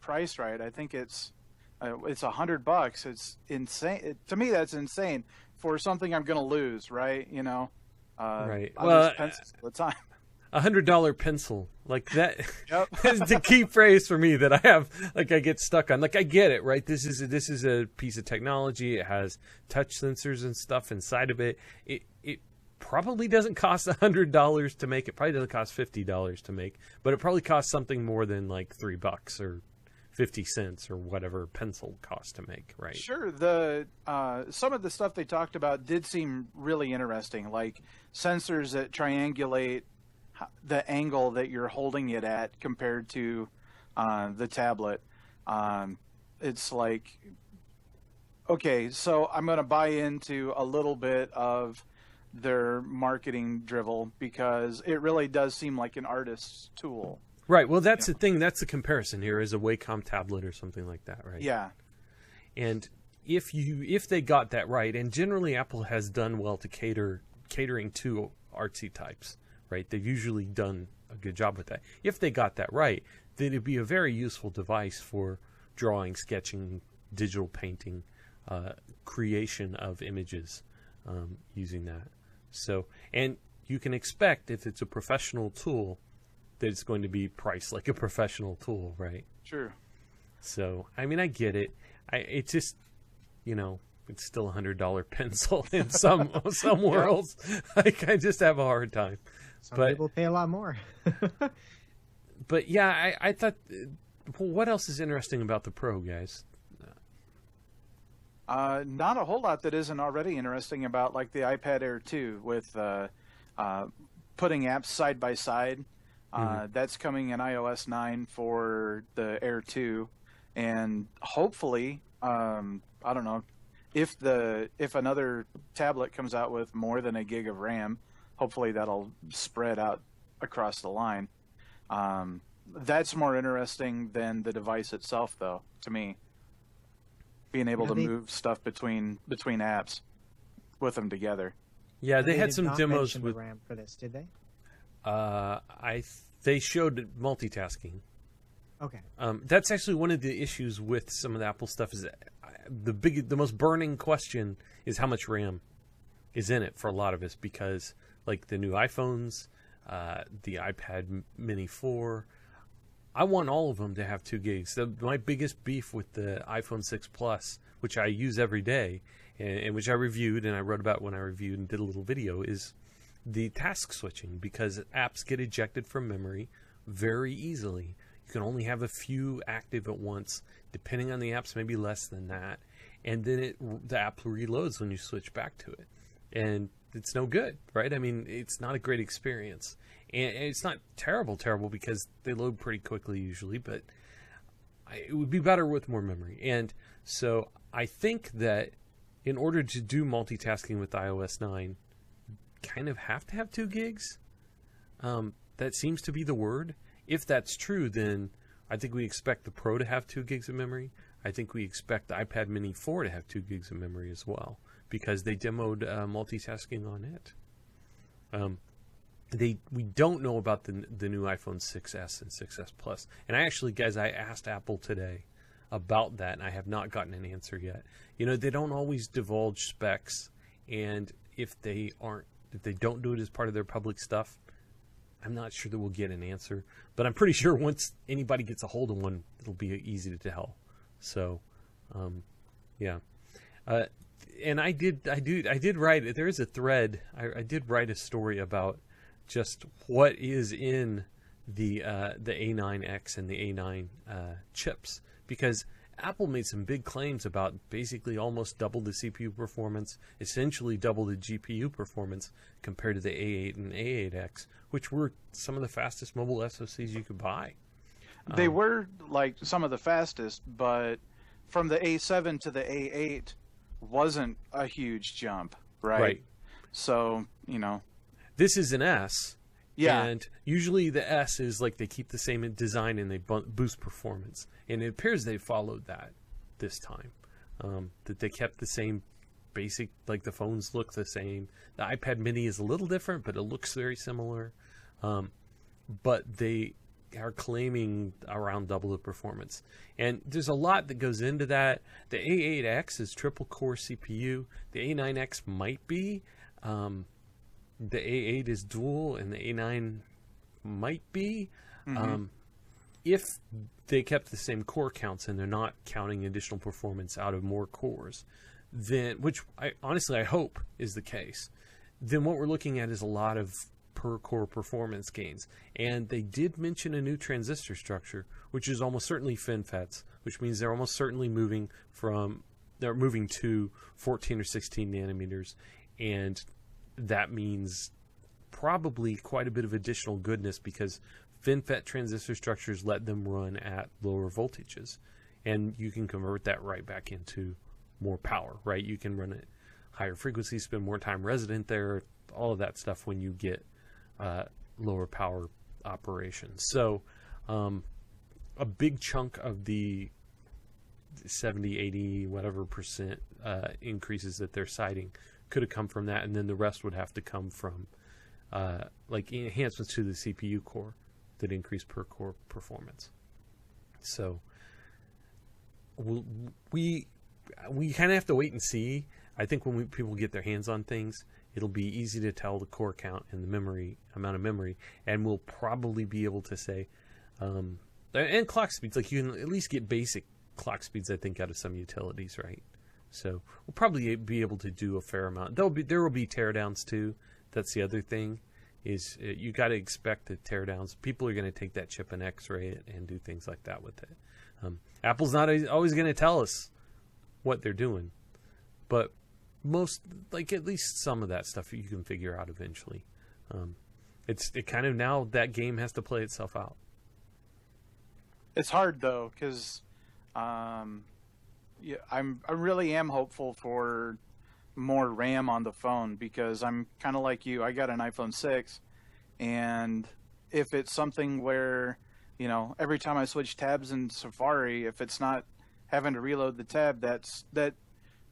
price right. I think it's $100. It's insane. To me, that's insane for something I'm going to lose, right? Right. I lose pencils all the time. $100 pencil, like that Yep. is the key phrase for me that I have. Like I get stuck on. Like I get it, right? This is a piece of technology. It has touch sensors and stuff inside of it. It probably doesn't cost $100 to make. It probably doesn't cost $50 to make, but it probably costs something more than like $3 or 50 cents or whatever pencil costs to make, right? Sure. Some of the stuff they talked about did seem really interesting, like sensors that triangulate the angle that you're holding it at compared to the tablet. It's like, okay, so I'm going to buy into a little bit of their marketing drivel because it really does seem like an artist's tool. Right. Well, that's the thing. That's the comparison here is a Wacom tablet or something like that, right? Yeah. And if they got that right, and generally Apple has done well to catering to artsy types, right? They've usually done a good job with that. If they got that right, then it'd be a very useful device for drawing, sketching, digital painting, creation of images using that. So, and you can expect if it's a professional tool that it's going to be priced like a professional tool, right? Sure. So, I mean, I get it. It's just, it's still $100 pencil in some worlds. Like, I just have a hard time. Some people pay a lot more. But yeah, I thought, what else is interesting about the Pro, guys? Not a whole lot that isn't already interesting about like the iPad Air 2 with putting apps side by side. That's coming in iOS 9 for the Air 2, and hopefully, I don't know, if another tablet comes out with more than a gig of RAM, hopefully that'll spread out across the line. That's more interesting than the device itself, though, to me. Being able to move stuff between apps with them together. Yeah, they had some demos with the RAM for this, did they? They showed multitasking. Okay. That's actually one of the issues with some of the Apple stuff. Is the most burning question is how much RAM is in it for a lot of us, because like the new iPhones, the iPad Mini 4, I want all of them to have 2 gigs. My biggest beef with the iPhone 6 Plus, which I use every day, and which I reviewed and I wrote about when I reviewed and did a little video, is the task switching, because apps get ejected from memory very easily. You can only have a few active at once, depending on the apps, maybe less than that, and then the app reloads when you switch back to it, and it's no good, right? I mean, it's not a great experience, and it's not terrible because they load pretty quickly usually, but it would be better with more memory. And so I think that in order to do multitasking with iOS 9, kind of have to have 2 gigs. That seems to be the word. If that's true, then I think we expect the Pro to have 2 gigs of memory. I think we expect the iPad Mini 4 to have 2 gigs of memory as well, because they demoed multitasking on it. we don't know about the new iPhone 6s and 6s Plus. And I asked Apple today about that, and I have not gotten an answer yet. They don't always divulge specs, and if they don't do it as part of their public stuff, I'm not sure that we'll get an answer. But I'm pretty sure once anybody gets a hold of one, it'll be easy to tell. So, yeah. And I did write. There is a thread. I did write a story about just what is in the A9X and the A9 chips, because Apple made some big claims about basically almost double the CPU performance, essentially double the GPU performance compared to the A8 and A8X, which were some of the fastest mobile SoCs you could buy. They were like some of the fastest, but from the A7 to the A8 wasn't a huge jump, right? Right. So, This is an S. Yeah. And usually the S is like they keep the same design and they boost performance. And it appears they followed that this time. That they kept the same basic, like the phones look the same. The iPad mini is a little different, but it looks very similar. But they are claiming around double the performance. And there's a lot that goes into that. The A8X is triple core CPU. The A9X might be. The A8 is dual, and the A9 might be. Mm-hmm. If they kept the same core counts and they're not counting additional performance out of more cores, then, which I hope is the case, then what we're looking at is a lot of per core performance gains. And they did mention a new transistor structure, which is almost certainly FinFETs, which means they're almost certainly moving to 14 or 16 nanometers, and that means probably quite a bit of additional goodness, because FinFET transistor structures let them run at lower voltages, and you can convert that right back into more power, right? You can run at higher frequencies, spend more time resident there, all of that stuff when you get lower power operations. So a big chunk of the 70, 80, whatever percent increases that they're citing could have come from that, and then the rest would have to come from like enhancements to the CPU core that increase per core performance. So we kind of have to wait and see. I think when people get their hands on things, it'll be easy to tell the core count and the amount of memory, and we'll probably be able to say, and clock speeds. Like, you can at least get basic clock speeds, I think, out of some utilities, right? So we'll probably be able to do a fair amount. There will be teardowns too. That's the other thing, is you got to expect the teardowns. People are going to take that chip and X-ray it and do things like that with it. Apple's not always going to tell us what they're doing, but at least some of that stuff you can figure out eventually. It kind of, now that game has to play itself out. It's hard though, because I really am hopeful for more RAM on the phone, because I'm kind of like you. I got an iPhone 6, and if it's something where, every time I switch tabs in Safari, if it's not having to reload the tab, that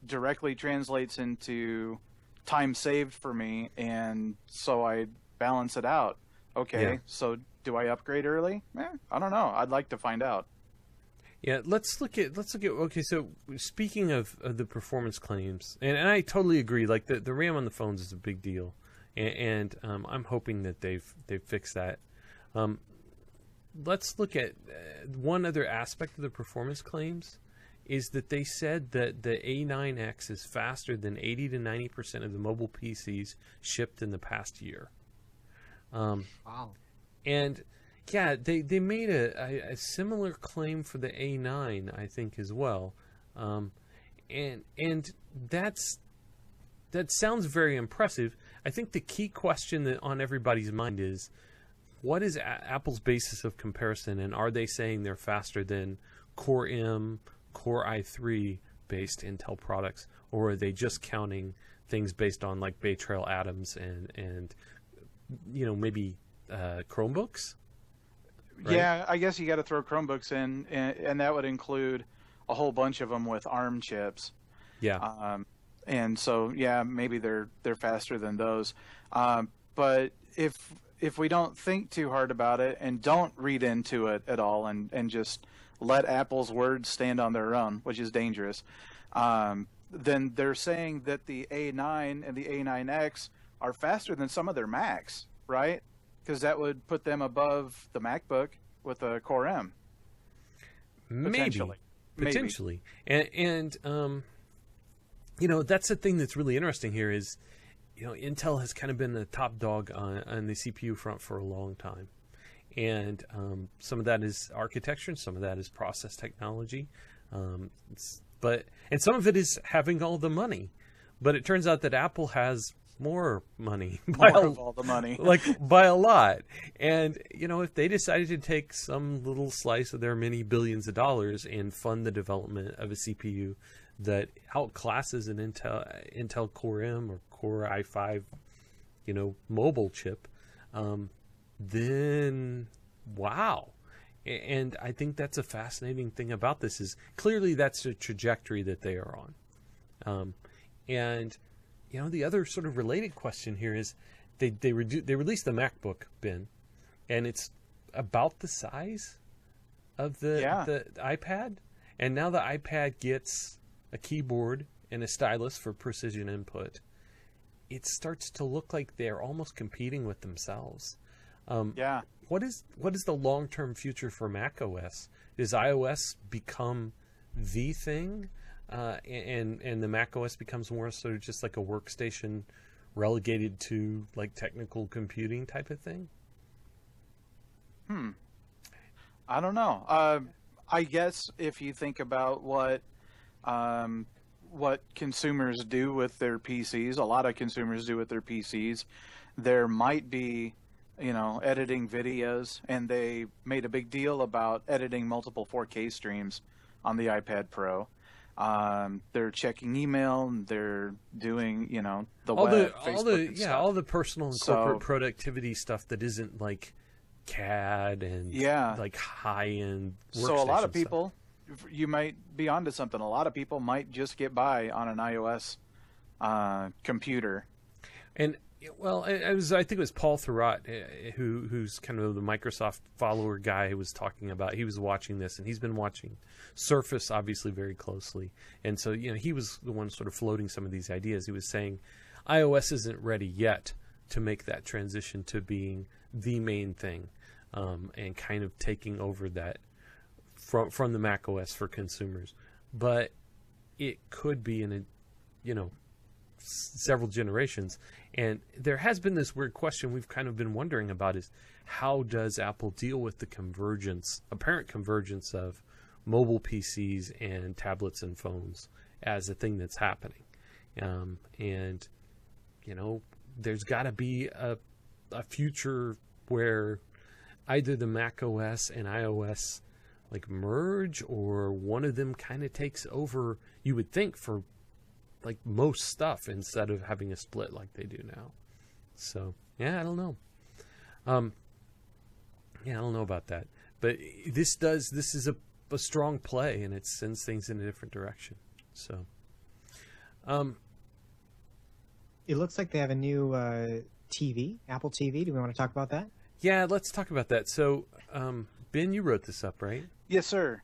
directly translates into time saved for me, and so I balance it out. Okay, yeah. So do I upgrade early? I don't know. I'd like to find out. Yeah, let's look at okay, so speaking of the performance claims, and I totally agree, like the RAM on the phones is a big deal, and I'm hoping that they've fixed that. Let's look at one other aspect of the performance claims, is that they said that the A9X is faster than 80 to 90% of the mobile PCs shipped in the past year. Wow. And yeah, they made a similar claim for the A9, I think, as well, and that sounds very impressive. I think the key question that on everybody's mind is, what is Apple's basis of comparison, and are they saying they're faster than Core M, Core i3 based Intel products, or are they just counting things based on like Bay Trail Atoms and maybe Chromebooks? Right? Yeah, I guess you got to throw Chromebooks in, and that would include a whole bunch of them with ARM chips. Yeah. And so, yeah, maybe they're faster than those. But if we don't think too hard about it and don't read into it at all, and just let Apple's words stand on their own, which is dangerous, then they're saying that the A9 and the A9X are faster than some of their Macs, right? Because that would put them above the MacBook with a Core M. Potentially. And you know, that's the thing that's really interesting here is, you know, Intel has kind of been the top dog on the CPU front for a long time. And some of that is architecture and some of that is process technology. And some of it is having all the money. But it turns out that Apple has more money. All the money. Like, by a lot. And, you know, if they decided to take some little slice of their many billions of dollars and fund the development of a CPU that outclasses an Intel Core M or Core i5, you know, mobile chip, then wow. And I think that's a fascinating thing about this is clearly that's the trajectory that they are on. And, you know, the other sort of related question here is they released the MacBook bin, and it's about the size of the iPad. And now the iPad gets a keyboard and a stylus for precision input. It starts to look like they're almost competing with themselves. What is the long-term future for Mac OS? Does iOS become the thing, and the Mac OS becomes more sort of just like a workstation relegated to like technical computing type of thing? I don't know. I guess if you think about what consumers do with their PCs, a lot of consumers do with their PCs, there might be, you know, editing videos, and they made a big deal about editing multiple 4K streams on the iPad Pro. They're checking email, they're doing, you know, all the personal and corporate productivity stuff that isn't like CAD and like high-end workstation. So a lot of people, you might be onto something. A lot of people might just get by on an iOS computer. And well, I think it was Paul Thurrott, who's kind of the Microsoft follower guy, who was talking about. He was watching this, and he's been watching Surface obviously very closely. And so, you know, he was the one sort of floating some of these ideas. He was saying iOS isn't ready yet to make that transition to being the main thing, and kind of taking over that from the Mac OS for consumers. But it could be in several generations. And there has been this weird question we've kind of been wondering about is how does Apple deal with the apparent convergence of mobile PCs and tablets and phones as a thing that's happening? And, you know, there's got to be a future where either the Mac OS and iOS like merge, or one of them kind of takes over, you would think, for like most stuff instead of having a split like they do now. So I don't know. I don't know about that. But this is a strong play, and it sends things in a different direction. So it looks like they have a new TV, Apple TV. Do we want to talk about that? Yeah, let's talk about that. So Ben, you wrote this up, right? Yes, sir.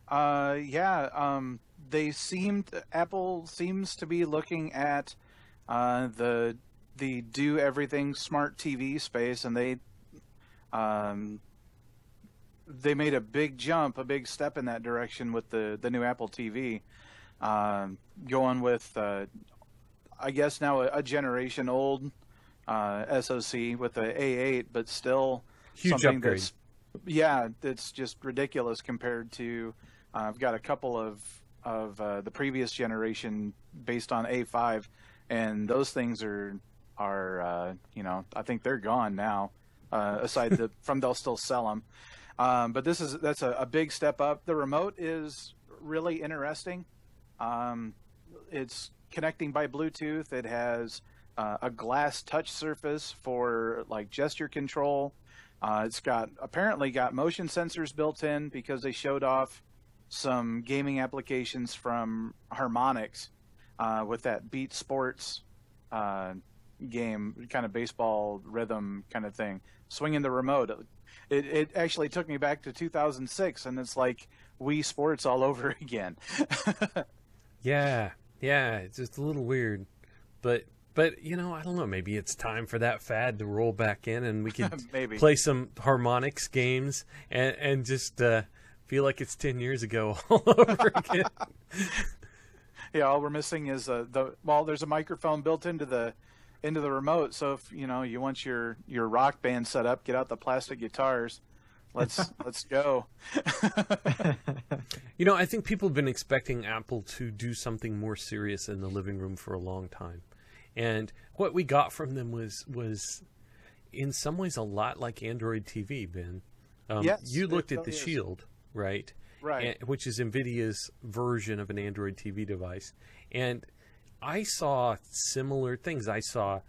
Apple seems to be looking at the do everything smart TV space, and they made a big jump, a big step in that direction with the new Apple TV, going with I guess now a generation old SoC with the A8, but still huge something upgrade. That's just ridiculous compared to I've got a couple of the previous generation based on A5, and those things are you know, I think they're gone now. Aside from they'll still sell them, but that's a big step up. The remote is really interesting. It's connecting by Bluetooth. It has a glass touch surface for like gesture control. It's apparently got motion sensors built in because they showed off some gaming applications from Harmonix with that Beat Sports game, kind of baseball rhythm kind of thing. Swinging the remote. It actually took me back to 2006, and it's like Wii Sports all over again. Yeah, it's just a little weird, but you know, I don't know. Maybe it's time for that fad to roll back in, and we could Maybe play some harmonics games and just feel like it's 10 years ago all over again. Yeah, all we're missing is there's a microphone built into the remote, so if you want your rock band set up, get out the plastic guitars. Let's go. I think people have been expecting Apple to do something more serious in the living room for a long time. And what we got from them was in some ways a lot like Android TV, Ben. Yes, you looked at the is. Shield, right? Right. Which is NVIDIA's version of an Android TV device. And I saw similar things. I saw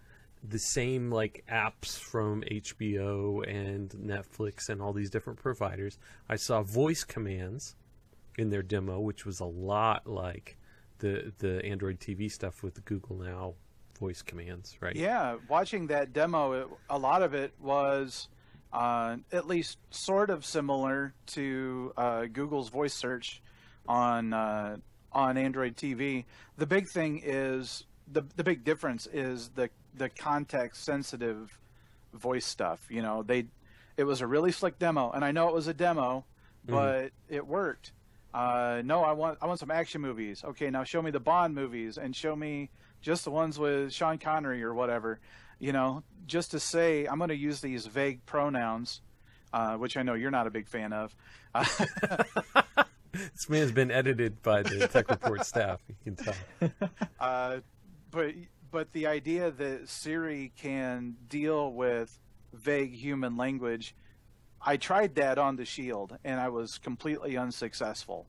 the same like apps from HBO and Netflix and all these different providers. I saw voice commands in their demo, which was a lot like the Android TV stuff with the Google Now voice commands, right? Yeah, watching that demo, a lot of it was at least sort of similar to Google's voice search on Android TV. The big thing is the big difference is the context sensitive voice stuff. It was a really slick demo, and I know it was a demo, but it worked. No, I want some action movies. Okay, now show me the Bond movies and show me just the ones with Sean Connery or whatever. Just to say I'm going to use these vague pronouns, which I know you're not a big fan of. This man's been edited by the Tech Report staff. You can tell. But the idea that Siri can deal with vague human language, I tried that on the Shield, and I was completely unsuccessful.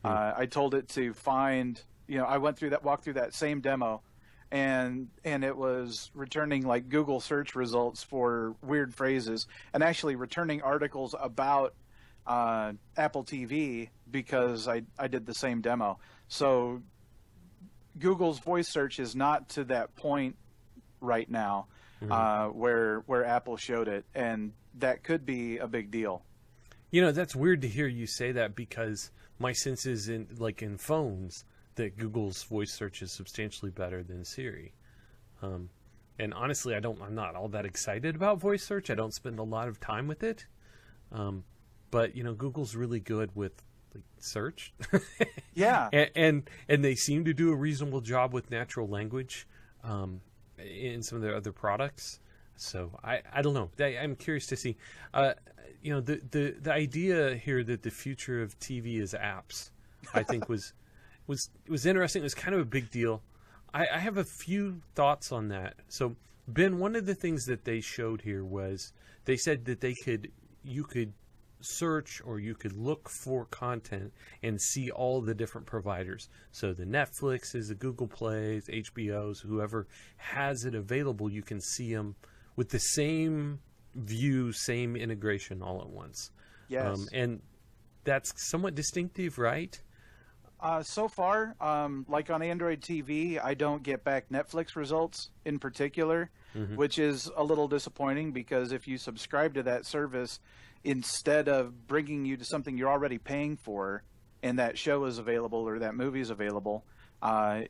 I told it to find, I walked through that same demo, and it was returning like Google search results for weird phrases, and actually returning articles about Apple TV because I did the same demo. So Google's voice search is not to that point right now where Apple showed it, and that could be a big deal. That's weird to hear you say that, because my sense is in phones that Google's voice search is substantially better than Siri. And honestly, I'm not all that excited about voice search. I don't spend a lot of time with it. But Google's really good with search. Yeah. and they seem to do a reasonable job with natural language in some of their other products. So I don't know. I'm curious to see. The idea here that the future of TV is apps, I think was interesting. It was kind of a big deal. I have a few thoughts on that. So Ben, one of the things that they showed here was they said that you could search or you could look for content and see all the different providers. So the Netflixes, the Google Plays, HBOs, whoever has it available, you can see them with the same view, same integration all at once. Yes. And that's somewhat distinctive, right? So far, like on Android TV, I don't get back Netflix results in particular, which is a little disappointing, because if you subscribe to that service, instead of bringing you to something you're already paying for and that show is available or that movie is available,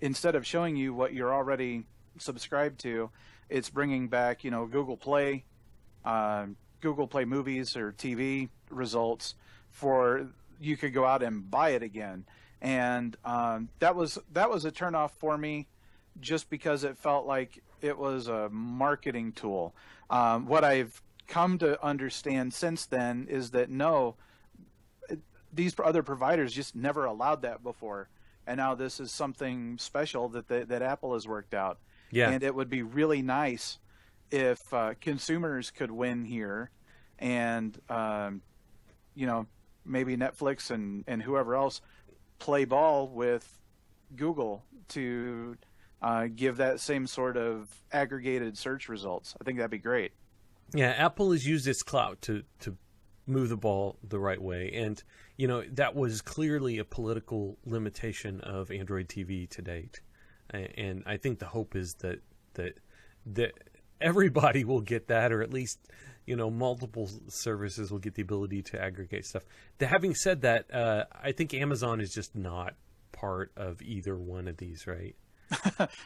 instead of showing you what you're already subscribed to, it's bringing back, Google Play movies or TV results for you could go out and buy it again. And that was a turnoff for me, just because it felt like it was a marketing tool. What I've come to understand since then is that these other providers just never allowed that before, and now this is something special that Apple has worked out. Yeah. And it would be really nice if consumers could win here, and maybe Netflix and whoever else play ball with Google to give that same sort of aggregated search results. I think that'd be great. Yeah, Apple has used its clout to move the ball the right way. And, that was clearly a political limitation of Android TV to date. And I think the hope is that that everybody will get that, or at least, multiple services will get the ability to aggregate stuff. Having said that, I think Amazon is just not part of either one of these, right?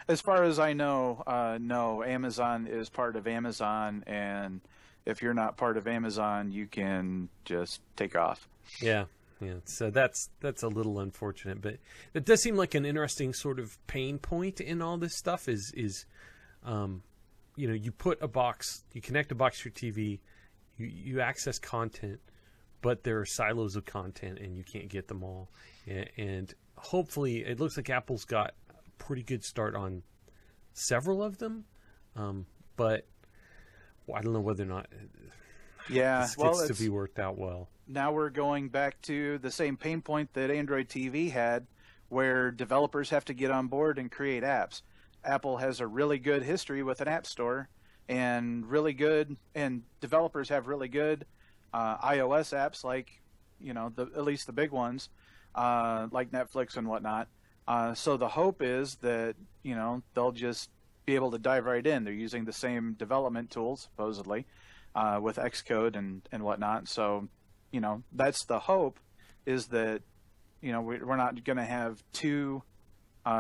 As far as I know, no. Amazon is part of Amazon, and if you're not part of Amazon, you can just take off. Yeah. So that's a little unfortunate, but it does seem like an interesting sort of pain point in all this stuff. You put a box, you connect a box to your TV, you access content, but there are silos of content, and you can't get them all. And hopefully, it looks like Apple's got pretty good start on several of them, but I don't know whether or not this gets to be worked out well. Now we're going back to the same pain point that Android TV had, where developers have to get on board and create apps. Apple has a really good history with an app store, and developers have really good iOS apps, like at least the big ones, like Netflix and whatnot. So the hope is that, they'll just be able to dive right in. They're using the same development tools, supposedly, with Xcode and whatnot. So, that's the hope, is that, we're not going to have two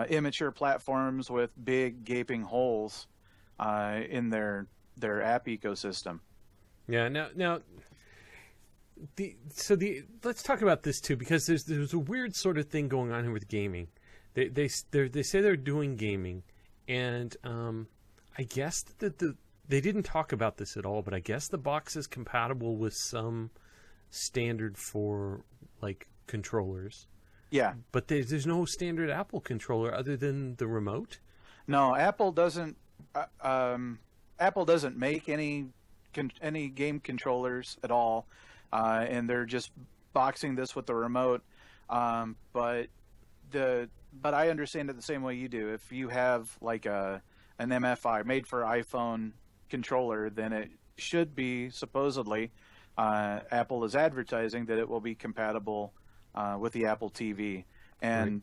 immature platforms with big gaping holes in their app ecosystem. Yeah. Now, let's talk about this too, because there's a weird sort of thing going on here with gaming. They say they're doing gaming, and I guess that they didn't talk about this at all, but I guess the box is compatible with some standard for like controllers. Yeah, but there's no standard Apple controller other than the remote. No, Apple doesn't. Apple doesn't make any game controllers at all, and they're just boxing this with the remote. But I understand it the same way you do. If you have like an MFI made for iPhone controller, then it should be, supposedly, Apple is advertising that it will be compatible with the Apple TV. And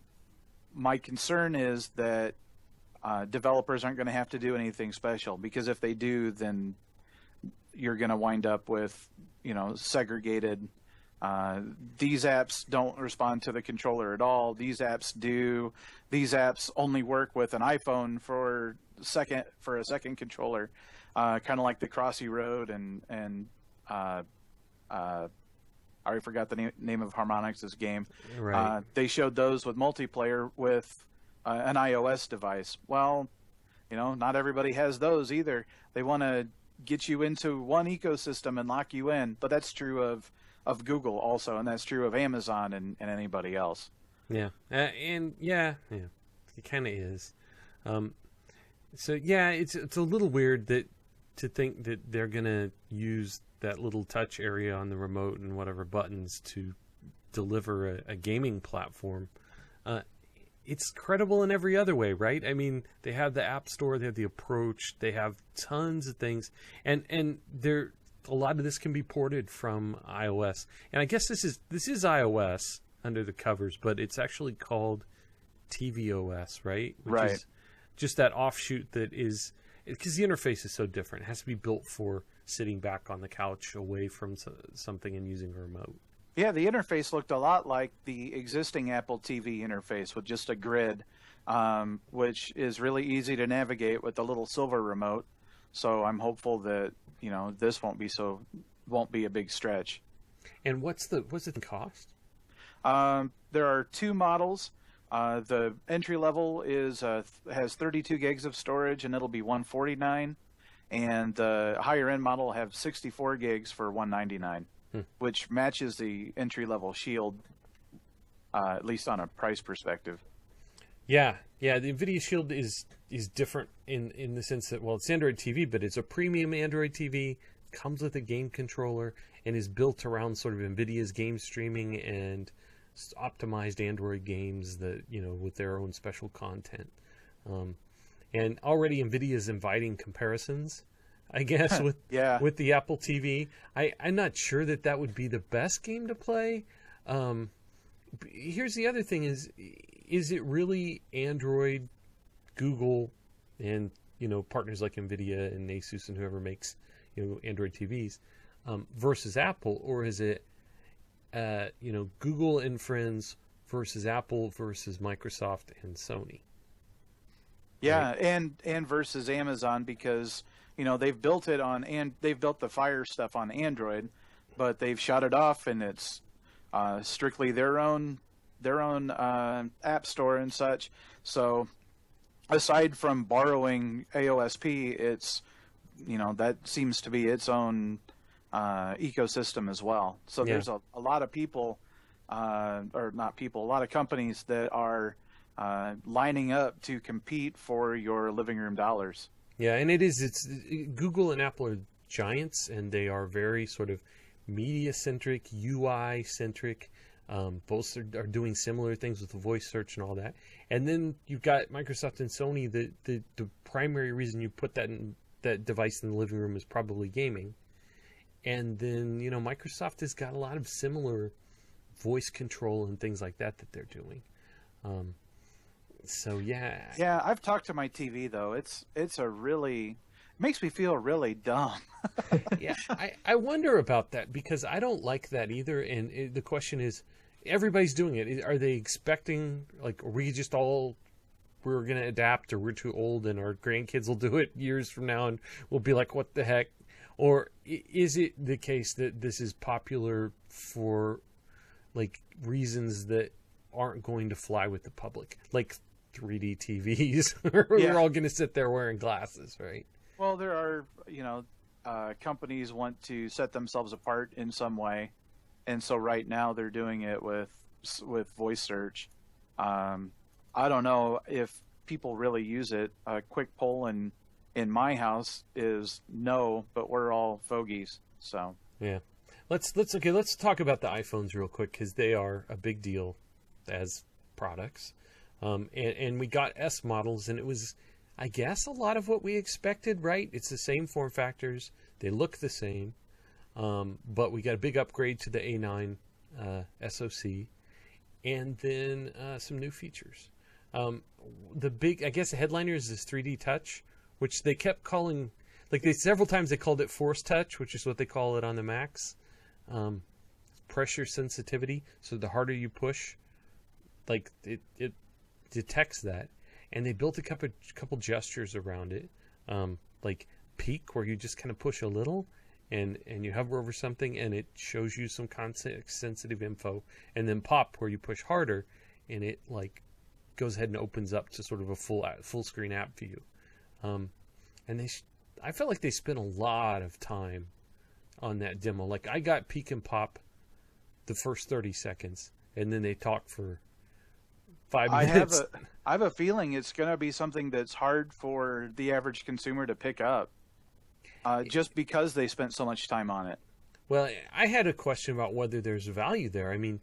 my concern is that developers aren't going to have to do anything special, because if they do, then you're going to wind up with, segregated. These apps don't respond to the controller at all. These apps do. These apps only work with an iPhone for a second controller, kind of like the Crossy Road and I already forgot the name of Harmonix's game. Right. They showed those with multiplayer with an iOS device. Well, not everybody has those either. They want to get you into one ecosystem and lock you in, but that's true of Google also, and that's true of Amazon and anybody else. Yeah, it kind of is. So yeah, it's a little weird to think that they're gonna use that little touch area on the remote and whatever buttons to deliver a gaming platform. It's credible in every other way, right? I mean, they have the App Store, they have the Approach, they have tons of things, and a lot of this can be ported from iOS. And I guess this is iOS under the covers, but it's actually called tvOS, right? Which is just that offshoot that is, because the interface is so different. It has to be built for sitting back on the couch away from something and using a remote. Yeah, the interface looked a lot like the existing Apple TV interface, with just a grid, which is really easy to navigate with the little silver remote. So I'm hopeful that this won't be a big stretch. And what's the cost? There are two models. The entry level has 32 gigs of storage, and it'll be $149. And the higher end model will have 64 gigs for $199, which matches the entry level Shield, at least on a price perspective. Yeah. The NVIDIA Shield is different in the sense that, well, it's Android TV, but it's a premium Android TV, comes with a game controller, and is built around sort of NVIDIA's game streaming and optimized Android games that, with their own special content. And already NVIDIA is inviting comparisons, I guess, with the Apple TV. I'm not sure that would be the best game to play. Here's the other thing: is it really Android, Google, and partners like NVIDIA and Asus and whoever makes, Android TVs, versus Apple? Or is it, Google and friends versus Apple versus Microsoft and Sony? Yeah, Right? and versus Amazon, because they've built it on, and they've built the Fire stuff on Android, but they've shut it off, and it's strictly their own app store and such. So aside from borrowing AOSP, it's that seems to be its own ecosystem as well. So Yeah. there's a lot of people, or not people, a lot of companies that are lining up to compete for your living room dollars. Yeah, and it's Google and Apple are giants, and they are very sort of media-centric, UI-centric. Both are doing similar things with the voice search and all that. And then you've got Microsoft and Sony. The primary reason you put that device in the living room is probably gaming. And then, Microsoft has got a lot of similar voice control and things like that they're doing. So yeah. Yeah, I've talked to my TV though. It makes me feel really dumb. Yeah, I wonder about that, because I don't like that either. And the question is, everybody's doing it. Are they expecting, like, are we just we're going to adapt, or we're too old and our grandkids will do it years from now and we'll be like, what the heck? Or is it the case that this is popular for, like, reasons that aren't going to fly with the public? Like 3D TVs. We're all going to sit there wearing glasses, right? Well, there are, companies want to set themselves apart in some way, and so right now they're doing it with voice search. I don't know if people really use it. A quick poll in my house is no, but we're all fogies. So yeah, let's talk about the iPhones real quick, because they are a big deal as products. And we got S models, and it was, I guess, a lot of what we expected, right? It's the same form factors. They look the same. But we got a big upgrade to the A9 SoC, and then some new features. The headliner is this 3D touch, which they kept calling, several times they called it Force Touch, which is what they call it on the Macs. Pressure sensitivity, so the harder you push, it detects that. And they built a couple gestures around it, like peek, where you just kind of push a little, and you hover over something, and it shows you some context-sensitive info, and then pop, where you push harder, and it goes ahead and opens up to sort of a full screen app view. And I felt like they spent a lot of time on that demo. Like, I got peek and pop the first 30 seconds, and then they talk for 5 minutes. I have a feeling it's going to be something that's hard for the average consumer to pick up, just because they spent so much time on it. Well, I had a question about whether there's value there. I mean,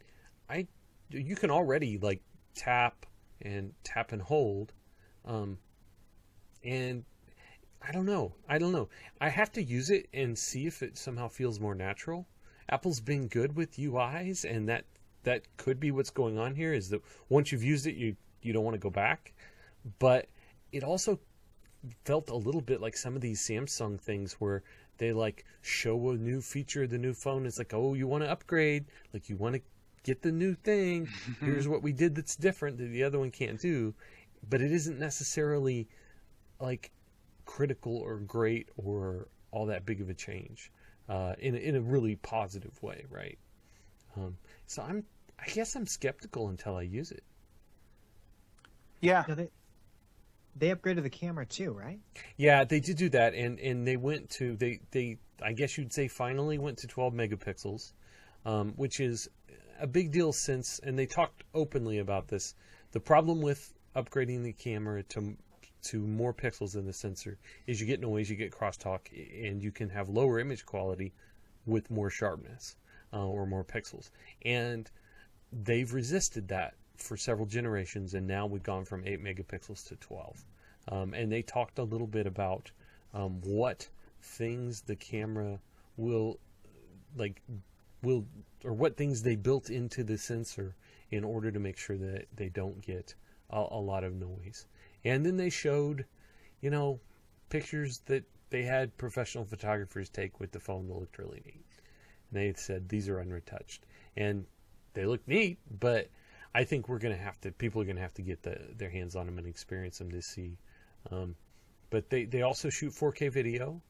you can already tap and hold, and I don't know. I have to use it and see if it somehow feels more natural. Apple's been good with UIs, and that could be what's going on here, is that once you've used it, you don't want to go back. But it also felt a little bit like some of these Samsung things where they show a new feature of the new phone. It's like, oh, you want to upgrade, you want to get the new thing. Here's what we did that's different that the other one can't do. But it isn't necessarily critical or great or all that big of a change in a really positive way, right? So I guess I'm skeptical until I use it. Yeah. No, they upgraded the camera too, right? Yeah, they did do that, and they went to they I guess you'd say finally went to 12 megapixels, which is a big deal since, and they talked openly about this. The problem with upgrading the camera to more pixels in the sensor is you get noise, you get crosstalk, and you can have lower image quality with more sharpness or more pixels. And they've resisted that for several generations, and now we've gone from 8 megapixels to 12. And they talked a little bit about what things the camera will, or what things they built into the sensor in order to make sure that they don't get a lot of noise. And then they showed, pictures that they had professional photographers take with the phone that looked really neat. And they said these are unretouched, and they look neat, but I think people are gonna have to get their hands on them and experience them to see. But they also shoot 4K video,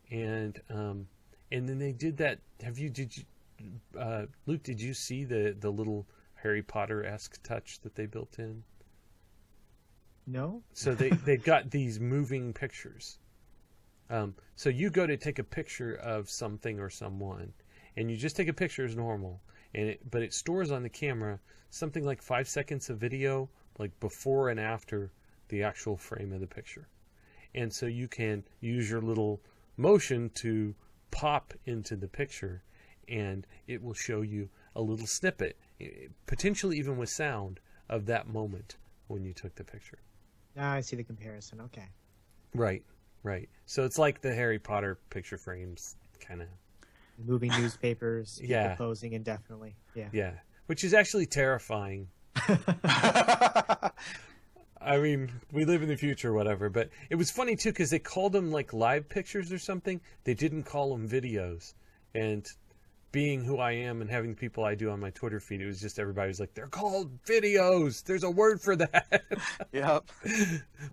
and then they did that. Luke, did you see the little Harry Potter-esque touch that they built in? No. So they've got these moving pictures. So you go to take a picture of something or someone, and you just take a picture as normal, but it stores on the camera something like 5 seconds of video, like before and after the actual frame of the picture. And so you can use your little motion to pop into the picture, and it will show you a little snippet, potentially even with sound, of that moment when you took the picture. Now I see the comparison. Okay. Right. So it's like the Harry Potter picture frames, kind of. Moving newspapers, people Yeah. posing indefinitely. Yeah. Yeah, which is actually terrifying. I mean, we live in the future or whatever, but it was funny too because they called them like live pictures or something. They didn't call them videos. And being who I am and having the people I do on my Twitter feed, it was just everybody was like, they're called videos. There's a word for that. Yep.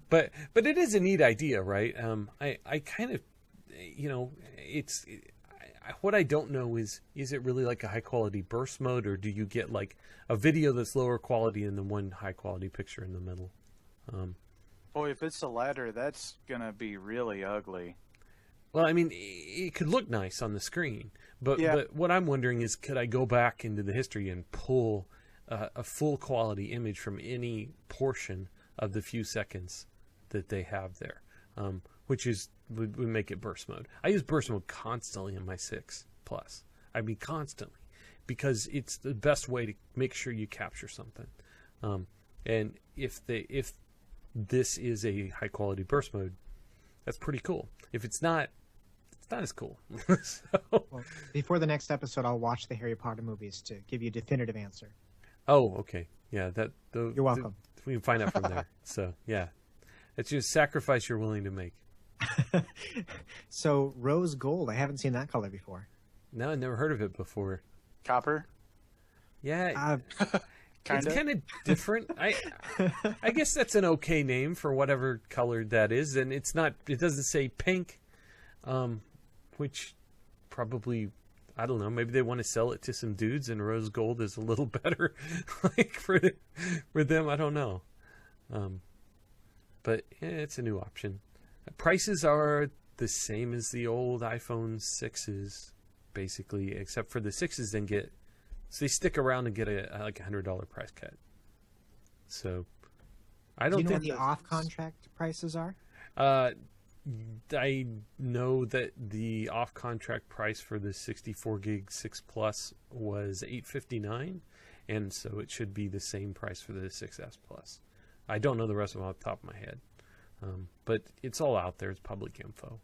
But it is a neat idea, right? I kind of, what I don't know is it really like a high quality burst mode, or do you get like a video that's lower quality and then one high quality picture in the middle? Boy, if it's the latter, that's gonna be really ugly. Well, I mean, it could look nice on the screen, but what I'm wondering is, could I go back into the history and pull a full quality image from any portion of the few seconds that they have there, which would make it burst mode. I use burst mode constantly in my 6 Plus. I mean, constantly, because it's the best way to make sure you capture something. And if this is a high quality burst mode, that's pretty cool. If it's not as cool. Well, before the next episode, I'll watch the Harry Potter movies to give you a definitive answer. Oh, okay. Yeah, You're welcome. We can find out from there. So, yeah. It's just a sacrifice you're willing to make. So, rose gold. I haven't seen that color before. No, I never heard of it before. Copper? Yeah. Kinda. It's kind of different. I guess that's an okay name for whatever color that is, and it doesn't say pink, which probably, I don't know, maybe they want to sell it to some dudes and rose gold is a little better like for them, I don't know. But it's a new option. Prices are the same as the old iPhone 6s, basically, except for the 6s then so they stick around and get like $100 price cut. So I don't Do you know think what the off-contract prices are? I know that the off-contract price for the 64 gig 6 Plus was $859, and so it should be the same price for the 6S Plus. I don't know the rest of them off the top of my head, but it's all out there. It's public info.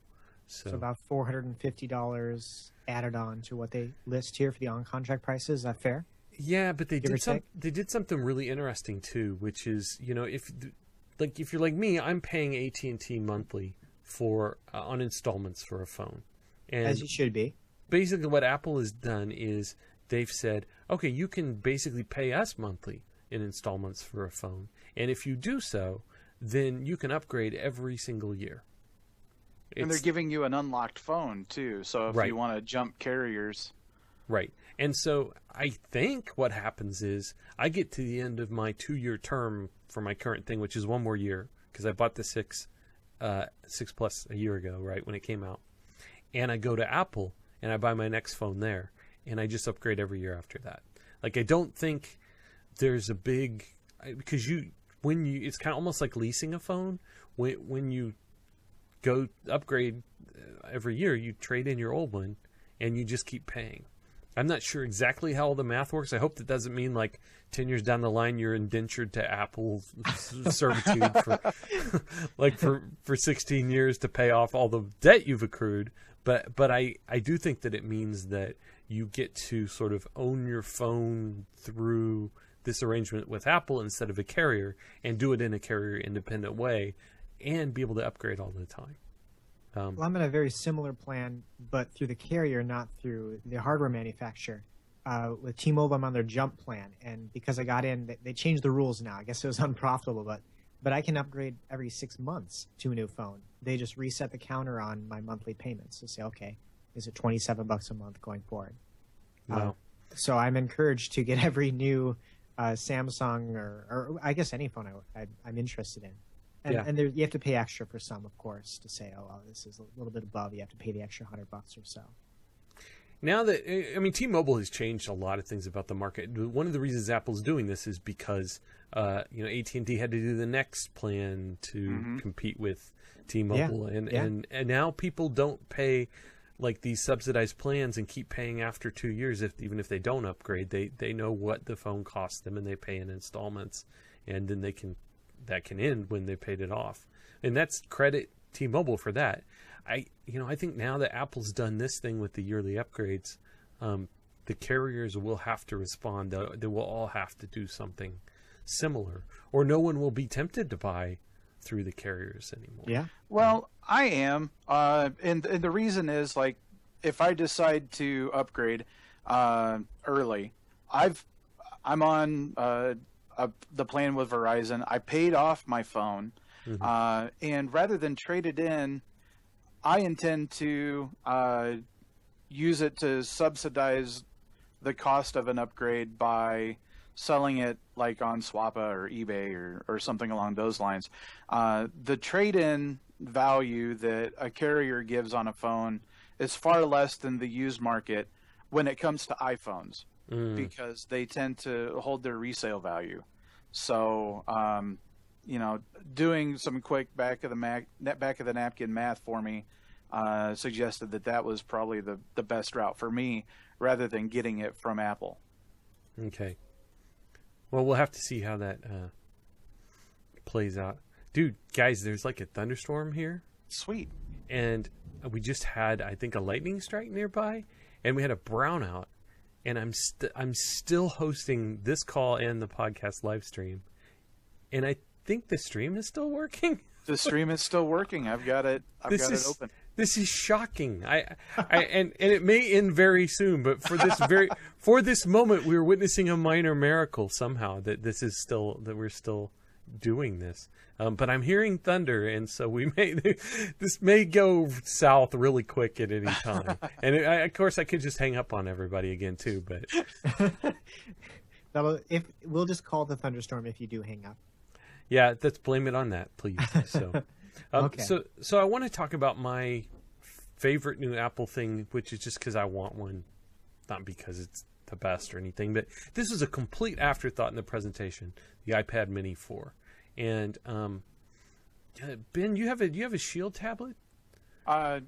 So about $450 added on to what they list here for the on-contract prices. Is that fair? Yeah, but they Give or take? they did something really interesting too, which is, if you're like me, I'm paying AT&T monthly for on installments for a phone, and As you should be. basically what Apple has done is they've said, okay, you can basically pay us monthly in installments for a phone, and if you do so, then you can upgrade every single year. And they're giving you an unlocked phone, too. So if Right. you want to jump carriers. Right. And so I think what happens is I get to the end of my 2-year term for my current thing, which is one more year, because I bought the 6 Plus a year ago, right, when it came out. And I go to Apple and I buy my next phone there, and I just upgrade every year after that. Like, I don't think there's a big, because it's kind of almost like leasing a phone. When you go upgrade every year, you trade in your old one and you just keep paying. I'm not sure exactly how all the math works. I hope that doesn't mean like 10 years down the line you're indentured to Apple's servitude for 16 years to pay off all the debt you've accrued. But I do think that it means that you get to sort of own your phone through this arrangement with Apple instead of a carrier, and do it in a carrier independent way, and be able to upgrade all the time. Well, I'm in a very similar plan, but through the carrier, not through the hardware manufacturer. With T-Mobile, I'm on their jump plan, and because I got in, they changed the rules now. I guess it was unprofitable, but I can upgrade every 6 months to a new phone. They just reset the counter on my monthly payments to say, okay, is it $27 a month going forward? Wow. So I'm encouraged to get every new Samsung or I guess any phone I'm interested in. And you have to pay extra for some, of course, to say, oh, well, this is a little bit above. You have to pay the extra $100 or so. Now that, I mean, T-Mobile has changed a lot of things about the market. One of the reasons Apple's doing this is because, AT&T had to do the next plan to compete with T-Mobile. And now people don't pay like these subsidized plans and keep paying after 2 years, even if they don't upgrade. They know what the phone costs them and they pay in installments, and then that can end when they paid it off. And that's credit T-Mobile for that. I think now that Apple's done this thing with the yearly upgrades, the carriers will have to respond. They will all have to do something similar, or no one will be tempted to buy through the carriers anymore. Yeah. Well, I am, and the reason is, like, if I decide to upgrade early, I'm on the plan with Verizon. I paid off my phone, and rather than trade it in, I intend to use it to subsidize the cost of an upgrade by selling it like on Swappa or eBay or something along those lines. The trade-in value that a carrier gives on a phone is far less than the used market when it comes to iPhones, because they tend to hold their resale value. So, doing some quick back of the napkin math for me suggested that was probably the best route for me, rather than getting it from Apple. Okay. Well, we'll have to see how that plays out. Dude, guys, there's like a thunderstorm here. Sweet. And we just had, I think, a lightning strike nearby, and we had a brownout. And I'm still hosting this call and the podcast live stream. And I think the stream is still working. The stream is still working. I've got it open. This is shocking. And it may end very soon, but for this moment, we were witnessing a minor miracle somehow that we're still doing this. But I'm hearing thunder, and so this may go south really quick at any time. And of course, I could just hang up on everybody again too. But we'll just call the thunderstorm if you do hang up. Yeah, let's blame it on that, please. So, okay. So I want to talk about my favorite new Apple thing, which is just because I want one, not because it's the best or anything. But this was a complete afterthought in the presentation: the iPad Mini 4. And Ben, you have a Shield tablet?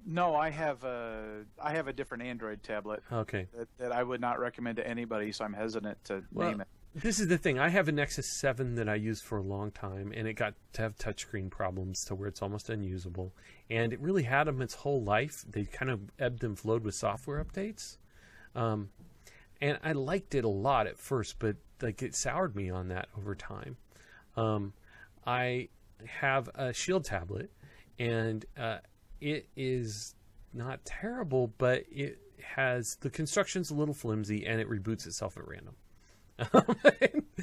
No, I have a different Android tablet. Okay. That I would not recommend to anybody, so I'm hesitant to name it. This is the thing. I have a Nexus 7 that I used for a long time, and it got to have touchscreen problems to where it's almost unusable. And it really had them its whole life. They kind of ebbed and flowed with software updates. And I liked it a lot at first, but like it soured me on that over time. I have a Shield tablet, and it is not terrible, but the construction's a little flimsy, and it reboots itself at random.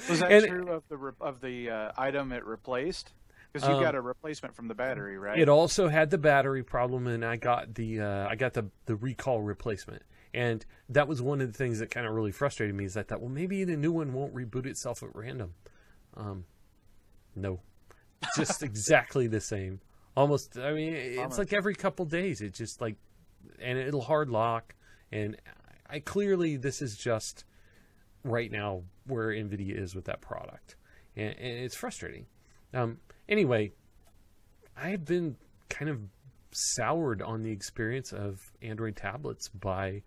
Was that true of the item it replaced? Because you got a replacement from the battery, right? It also had the battery problem, and I got the recall replacement. And that was one of the things that kind of really frustrated me, is I thought, well, maybe the new one won't reboot itself at random. No, just exactly the same. Almost. I mean, it's like every couple days. It just and it'll hard lock. And this is just right now where NVIDIA is with that product, and it's frustrating. Anyway, I've been kind of soured on the experience of Android tablets by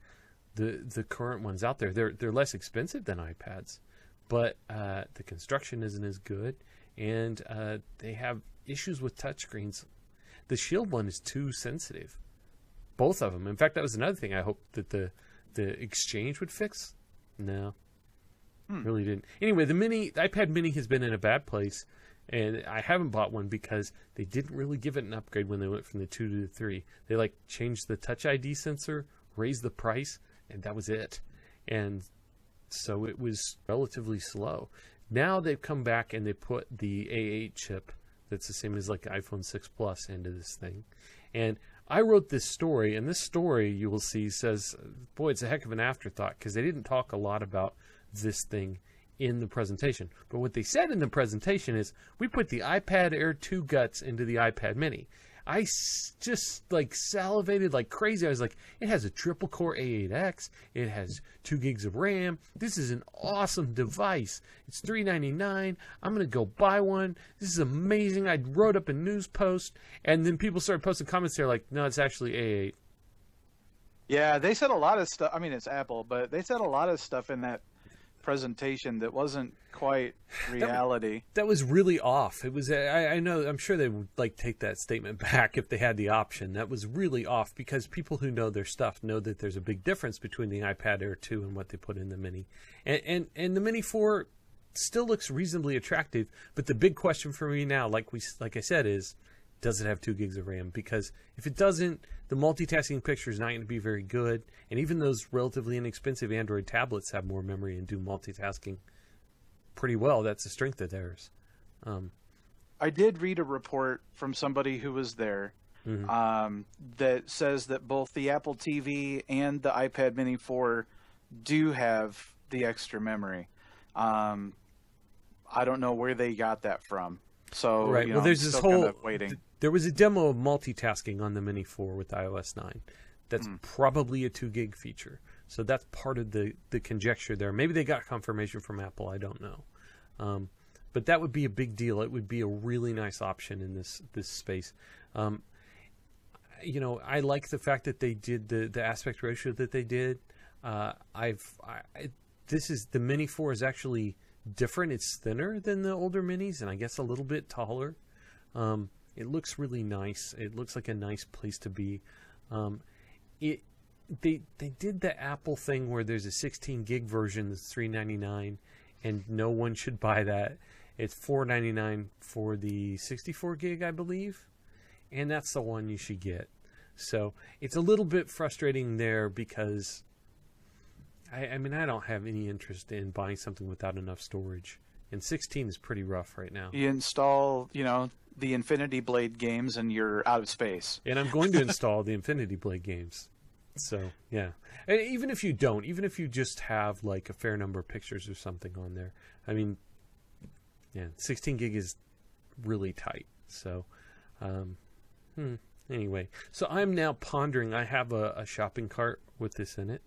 the current ones out there. They're less expensive than iPads, but the construction isn't as good, and they have issues with touchscreens. The Shield one is too sensitive, both of them. In fact, that was another thing I hoped that the Exchange would fix. No, really didn't. Anyway, the iPad Mini has been in a bad place, And I haven't bought one because they didn't really give it an upgrade when they went from the 2 to the 3. They like changed the Touch ID sensor, raised the price, and that was it. And so it was relatively slow. Now they've come back and they put the A8 chip that's the same as like iPhone 6 Plus into this thing. And I wrote this story, and this story you will see says, boy, it's a heck of an afterthought because they didn't talk a lot about this thing in the presentation. But what they said in the presentation is, we put the iPad Air 2 guts into the iPad mini. I just like salivated like crazy. I was like, it has a triple core A8X. It has 2 gigs of RAM. This is an awesome device. It's $399. I'm going to go buy one. This is amazing. I wrote up a news post, and then people started posting comments there like, no, it's actually A8. Yeah, they said a lot of stuff. I mean, it's Apple, but they said a lot of stuff in that presentation that wasn't quite reality. That was really off. It was. I know. I'm sure they would like take that statement back if they had the option. That was really off because people who know their stuff know that there's a big difference between the iPad Air 2 and what they put in the Mini, and the Mini 4 still looks reasonably attractive. But the big question for me now, like I said, is, does it have 2 gigs of RAM? Because if it doesn't, the multitasking picture is not going to be very good. And even those relatively inexpensive Android tablets have more memory and do multitasking pretty well. That's the strength of theirs. I did read a report from somebody who was there that says that both the Apple TV and the iPad Mini 4 do have the extra memory. I don't know where they got that from. So, right. You know, well, there's this whole. kind of waiting. There was a demo of multitasking on the Mini 4 with iOS 9. That's probably a 2 gig feature. So that's part of the conjecture there. Maybe they got confirmation from Apple. I don't know. But that would be a big deal. It would be a really nice option in this space. You know, I like the fact that they did the aspect ratio that they did. This is the Mini 4 is actually different. It's thinner than the older minis, and I guess a little bit taller. It looks really nice. It looks like a nice place to be. They did the Apple thing where there's a 16 gig version that's $399, and no one should buy that. It's $499 for the 64 gig, I believe, and that's the one you should get. So it's a little bit frustrating there because I mean, I don't have any interest in buying something without enough storage, and 16 is pretty rough right now. You install, you know, the Infinity Blade games and you're out of space. And I'm going to install the Infinity Blade games. So, yeah. And even if you don't, even if you just have like a fair number of pictures or something on there, I mean, yeah, 16 gig is really tight. So, anyway. So I'm now pondering, I have a shopping cart with this in it.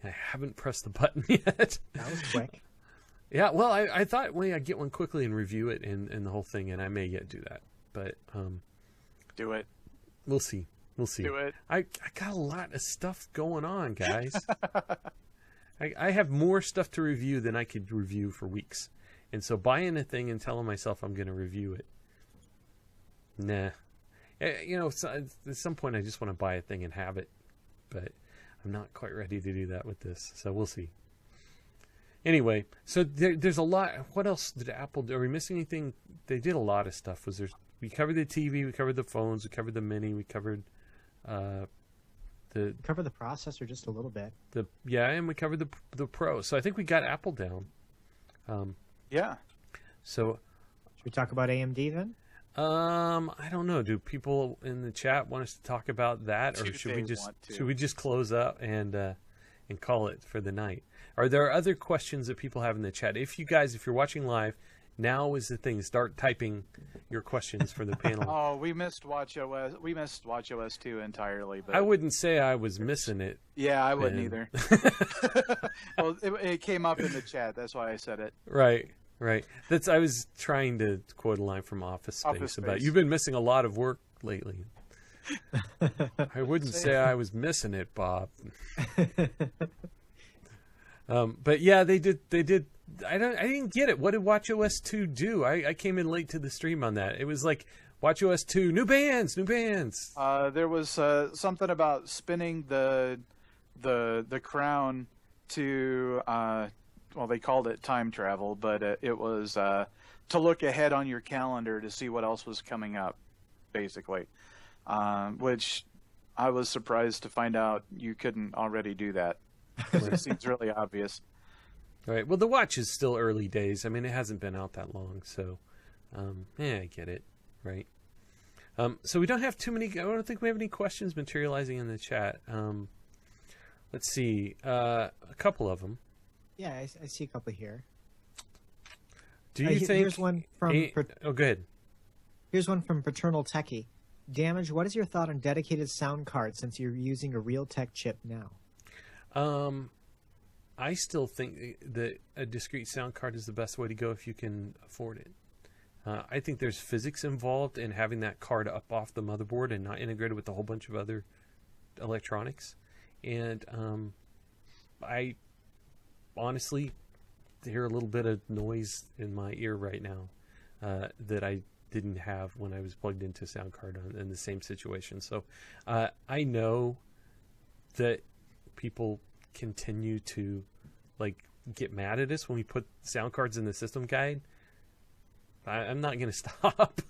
I haven't pressed the button yet. That was quick. Yeah, well, I thought, well, I'd get one quickly and review it and the whole thing, and I may yet do that. But do it. We'll see. We'll see. Do it. I got a lot of stuff going on, guys. I have more stuff to review than I could review for weeks. And so buying a thing and telling myself I'm going to review it, nah. You know, at some point I just want to buy a thing and have it. But I'm not quite ready to do that with this. So we'll see. Anyway, so there's a lot. What else did Apple do? Are we missing anything? They did a lot of stuff. We covered the TV, we covered the phones, we covered the Mini, we covered cover the processor just a little bit. And we covered the Pro. So I think we got Apple down. Yeah. So should we talk about AMD then? I don't know. Do people in the chat want us to talk about that, or should we just close up and call it for the night? Are there other questions that people have in the chat? If you're watching live, now is the thing. Start typing your questions for the panel. Oh, we missed WatchOS. We missed WatchOS 2 entirely. But I wouldn't say I was missing it. Yeah, I wouldn't either. Well, it came up in the chat. That's why I said it. Right. I was trying to quote a line from Office Space about you've been missing a lot of work lately. I wouldn't say I was missing it, Bob. But yeah, they did. I didn't get it. What did WatchOS 2 do? I came in late to the stream on that. It was like WatchOS 2, new bands. There was something about spinning the crown to well, they called it time travel, but it was to look ahead on your calendar to see what else was coming up, basically. Which I was surprised to find out you couldn't already do that, because it seems really obvious. All right. Well, the watch is still early days. I mean, it hasn't been out that long, so I get it, right? So we don't have too many. I don't think we have any questions materializing in the chat. Let's see, a couple of them. Yeah, I see a couple here. Do you think? Here's one from. Oh, go ahead. Here's one from Paternal Techie. Damage. What is your thought on dedicated sound cards since you're using a Realtek chip now? I still think that a discrete sound card is the best way to go if you can afford it. I think there's physics involved in having that card up off the motherboard and not integrated with a whole bunch of other electronics. And I honestly hear a little bit of noise in my ear right now that I didn't have when I was plugged into sound card in the same situation. So I know that people continue to get mad at us when we put sound cards in the system guide. I'm not going to stop.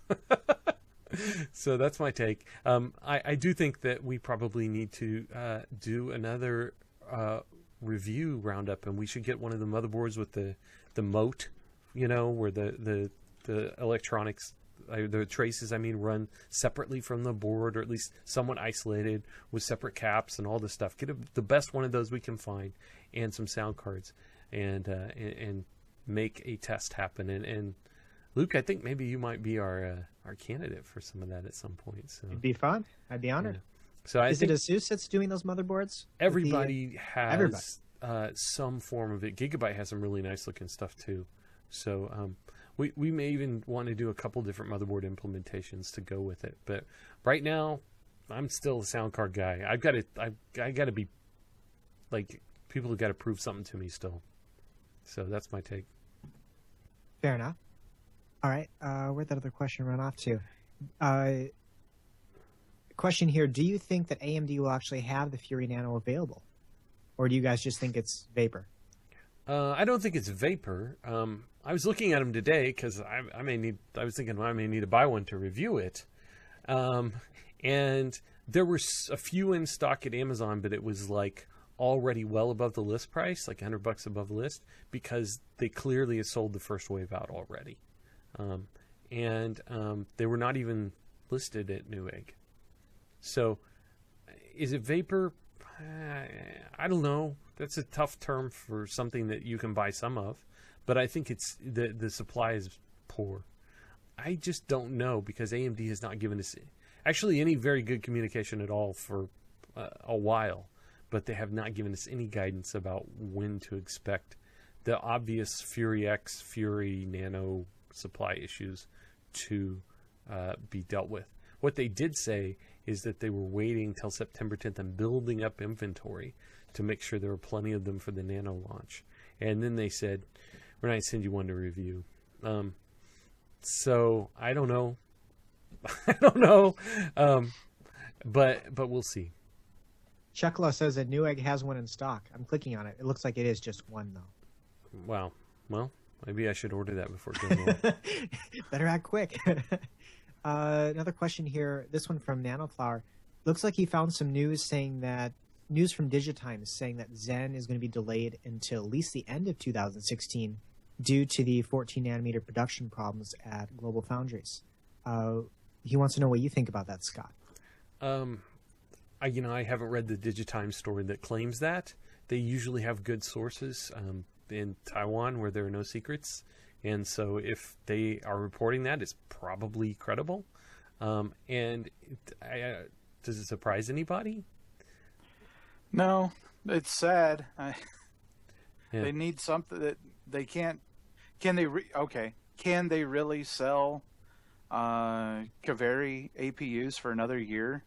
So that's my take. I do think that we probably need to do another review roundup, and we should get one of the motherboards with the moat, where the electronics, the traces, run separately from the board, or at least somewhat isolated with separate caps and all this stuff. Get the best one of those we can find, and some sound cards, and make a test happen. And Luke, I think maybe you might be our candidate for some of that at some point. So it'd be fun. I'd be honored. Yeah. So is it ASUS that's doing those motherboards? Everybody has some form of it. Gigabyte has some really nice looking stuff too. So we may even want to do a couple different motherboard implementations to go with it. But right now, I'm still a sound card guy. I got to be people have got to prove something to me still. So that's my take. Fair enough. All right, where'd that other question run off to? Question here, do you think that AMD will actually have the Fury Nano available? Or do you guys just think it's vapor? I don't think it's vapor. I was looking at them today because I was thinking I may need to buy one to review it. And there were a few in stock at Amazon, but it was already well above the list price, $100 above the list, because they clearly had sold the first wave out already. They were not even listed at Newegg. So, is it vapor? I don't know. That's a tough term for something that you can buy some of, but I think it's the supply is poor. I just don't know, because AMD has not given us actually any very good communication at all for a while, but they have not given us any guidance about when to expect the obvious Fury X, Fury Nano supply issues to be dealt with. What they did say is that they were waiting till September 10th and building up inventory to make sure there were plenty of them for the Nano launch. And then they said, we're not going to send you one to review. So I don't know. I don't know. But we'll see. Chuckla says that Newegg has one in stock. I'm clicking on it. It looks like it is just one, though. Wow. Well, maybe I should order that before going on. Better act quick. Another question here. This one from Nanoflower. Looks like he found some news from Digitimes saying that Zen is going to be delayed until at least the end of 2016 due to the 14 nanometer production problems at Global Foundries. He wants to know what you think about that, Scott. I haven't read the Digitimes story that claims that. They usually have good sources in Taiwan where there are no secrets. And so if they are reporting that, it's probably credible. Does it surprise anybody? No, it's sad. Yeah. They need something that they can't. Can they really sell Kaveri APUs for another year?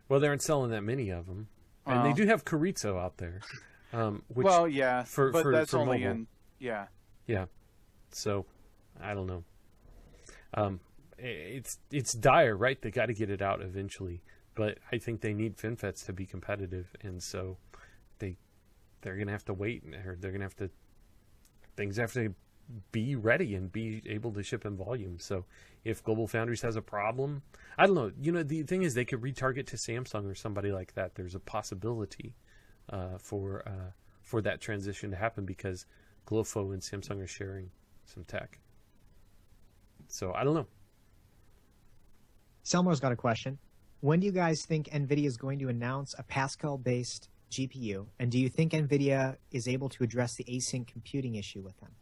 Well, they aren't selling that many of them, and they do have Carrizo out there. Which well, yeah, but that's for only mobile. Yeah. So, I don't know. It's dire, right? They got to get it out eventually, but I think they need FinFETs to be competitive, and so they're going to have to wait, or things have to be ready and be able to ship in volume. So if Global Foundries has a problem, I don't know. The thing is, they could retarget to Samsung or somebody like that. There's a possibility for that transition to happen because Glofo and Samsung are sharing some tech. So I don't know. Selmar's got a question. When do you guys think NVIDIA is going to announce a Pascal-based GPU? And do you think NVIDIA is able to address the async computing issue with them?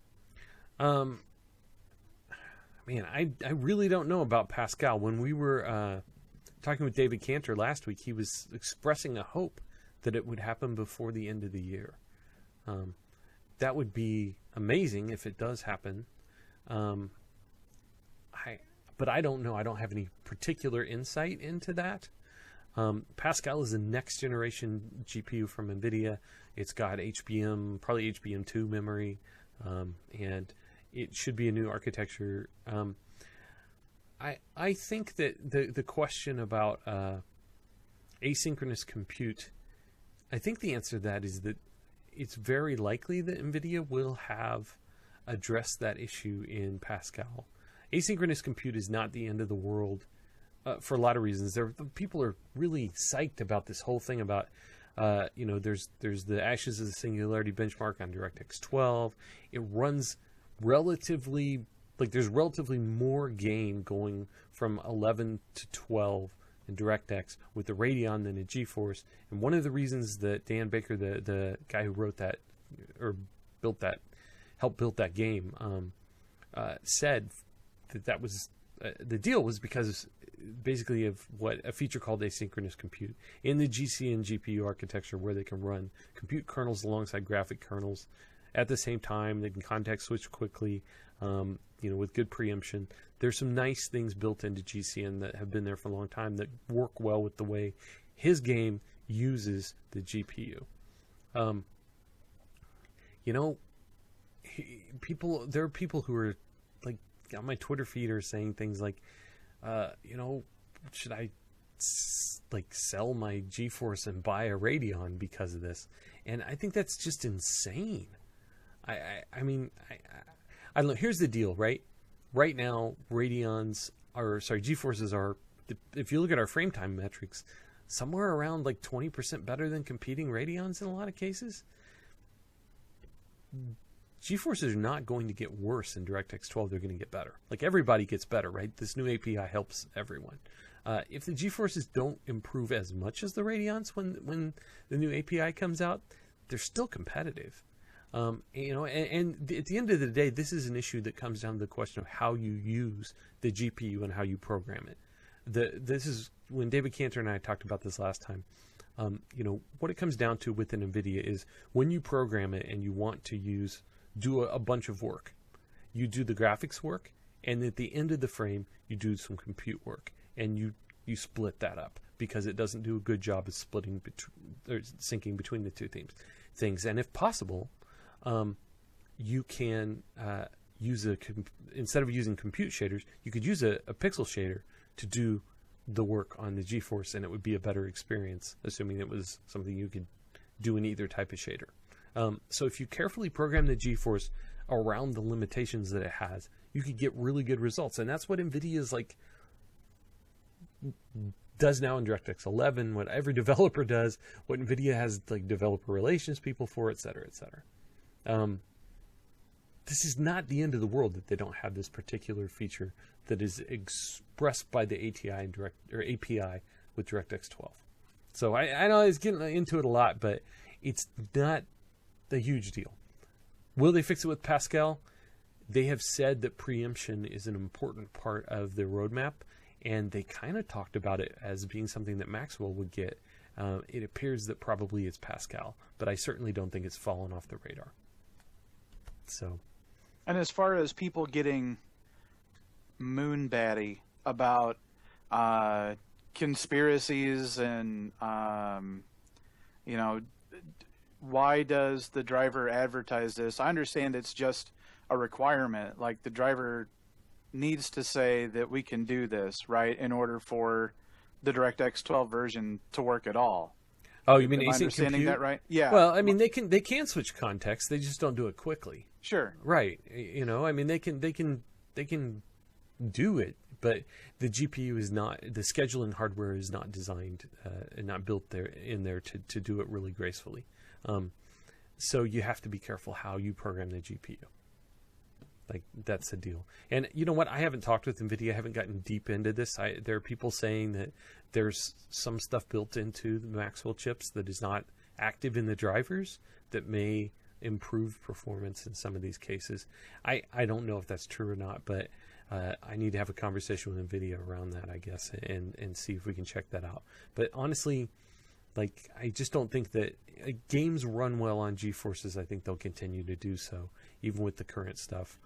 Man, I really don't know about Pascal. When we were talking with David Cantor last week, he was expressing a hope that it would happen before the end of the year. That would be amazing if it does happen. But I don't know. I don't have any particular insight into that. Pascal is the next generation GPU from NVIDIA. It's got HBM, probably HBM2 memory, and it should be a new architecture. I think that the question about asynchronous compute, I think the answer to that is that it's very likely that NVIDIA will have addressed that issue in Pascal. Asynchronous compute is not the end of the world for a lot of reasons. People are really psyched about this whole thing about, there's the Ashes of the Singularity benchmark on DirectX 12. It runs relatively, there's relatively more gain going from 11 to 12 in DirectX with the Radeon than a GeForce. And one of the reasons that Dan Baker, the guy who wrote that or helped build that game, said that was the deal was because basically of what a feature called asynchronous compute in the GCN GPU architecture, where they can run compute kernels alongside graphic kernels at the same time. They can context switch quickly, with good preemption. There's some nice things built into GCN that have been there for a long time that work well with the way his game uses the GPU. There are people who are on my Twitter feed are saying things like, should I sell my GeForce and buy a Radeon because of this? And I think that's just insane. I don't know. Here's the deal, right? Right now, GeForces are, if you look at our frame time metrics, somewhere around 20% better than competing Radeons in a lot of cases. GeForces are not going to get worse in DirectX 12. They're going to get better. Everybody gets better, right? This new API helps everyone. If the GeForces don't improve as much as the Radeons when the new API comes out, they're still competitive. And at the end of the day, this is an issue that comes down to the question of how you use the GPU and how you program it. This is when David Cantor and I talked about this last time. What it comes down to within NVIDIA is when you program it and you want to do a bunch of work. You do the graphics work, and at the end of the frame, you do some compute work, and you split that up because it doesn't do a good job of syncing between the two things. And if possible, you can instead of using compute shaders, you could use a pixel shader to do the work on the GeForce, and it would be a better experience, assuming it was something you could do in either type of shader. So if you carefully program the GeForce around the limitations that it has, you could get really good results. And that's what NVIDIA does now in DirectX 11, what every developer does, what NVIDIA has developer relations people for, et cetera, et cetera. This is not the end of the world that they don't have this particular feature that is expressed by the API with DirectX 12. So I know I was getting into it a lot, but it's not a huge deal. Will they fix it with Pascal? They have said that preemption is an important part of their roadmap, and they kind of talked about it as being something that Maxwell would get. It appears that probably it's Pascal, but I certainly don't think it's fallen off the radar. So, and as far as people getting moon batty about conspiracies and why does the driver advertise this? I understand it's just a requirement. The driver needs to say that we can do this, right, in order for the DirectX 12 version to work at all. Oh, you mean Am I async understanding compute? that right? Yeah. Well, I mean, they can switch context. They just don't do it quickly. Sure. Right. You know, I mean, they can do it, but the GPU is not, the scheduling hardware is not designed and not built in there to do it really gracefully. So you have to be careful how you program the GPU. Like, that's the deal. And you know what? I haven't talked with NVIDIA. I haven't gotten deep into this. There are people saying that there's some stuff built into the Maxwell chips that is not active in the drivers that may improve performance in some of these cases. I don't know if that's true or not, but I need to have a conversation with NVIDIA around that, I guess, and see if we can check that out. But honestly, like, I just don't think that games run well on GeForces. I think they'll continue to do so, even with the current stuff.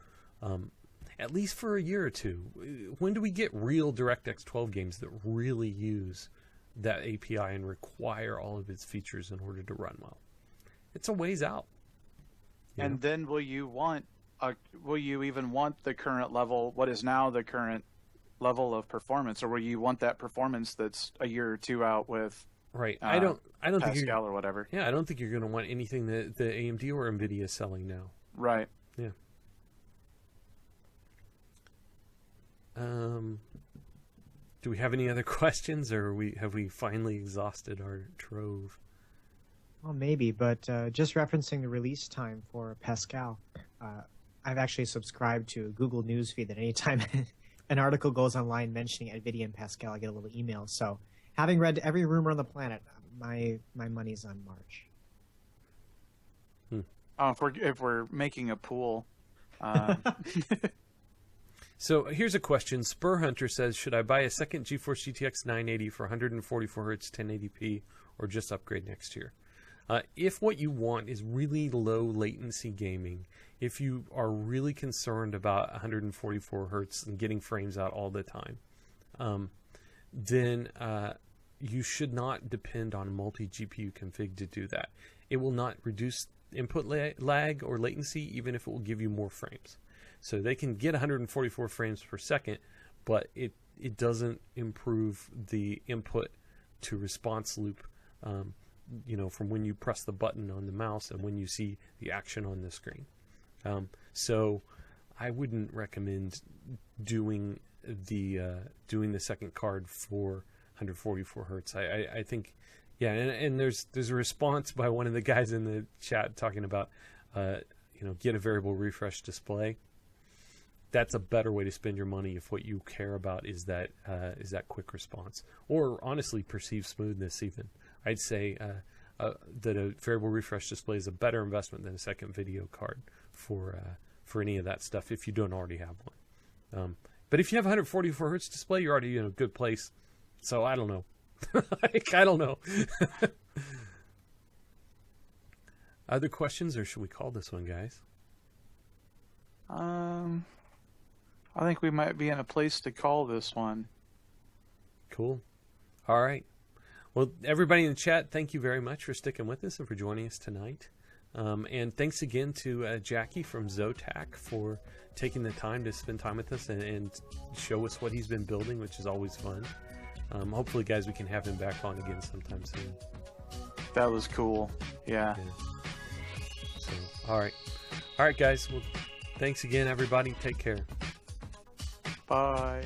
At least for a year or two. When do we get real DirectX 12 games that really use that API and require all of its features in order to run well? It's a ways out. And then will you even want the current level, what is now the current level of performance, or will you want that performance that's a year or two out with right? I don't think Pascal or whatever. Yeah, I don't think you're going to want anything that the AMD or NVIDIA is selling now. Right. Yeah. Do we have any other questions, or have we finally exhausted our trove? Well, maybe, but just referencing the release time for Pascal, I've actually subscribed to Google Newsfeed that anytime an article goes online mentioning NVIDIA and Pascal, I get a little email. So, having read every rumor on the planet, my money's on March. If we're making a pool. So here's a question. Spur Hunter says, should I buy a second GeForce GTX 980 for 144 Hz 1080p or just upgrade next year? If what you want is really low latency gaming, if you are really concerned about 144 Hz and getting frames out all the time, then you should not depend on multi-GPU config to do that. It will not reduce input lag or latency, even if it will give you more frames. So they can get 144 frames per second, but it doesn't improve the input to response loop, from when you press the button on the mouse and when you see the action on the screen. So I wouldn't recommend doing the second card for 144 Hertz. I think, yeah, and there's a response by one of the guys in the chat talking about, get a variable refresh display. That's a better way to spend your money if what you care about is that quick response, or honestly perceived smoothness. Even I'd say that a variable refresh display is a better investment than a second video card for any of that stuff if you don't already have one. But if you have a 144 Hz display, you're already in a good place. So I don't know. I don't know. Other questions, or should we call this one, guys? I think we might be in a place to call this one. Cool. All right. Well, everybody in the chat, thank you very much for sticking with us and for joining us tonight. And thanks again to Jacky from Zotac for taking the time to spend time with us and show us what he's been building, which is always fun. Hopefully, guys, we can have him back on again sometime soon. That was cool. Yeah. So, all right, guys. Well, thanks again, everybody. Take care. Bye.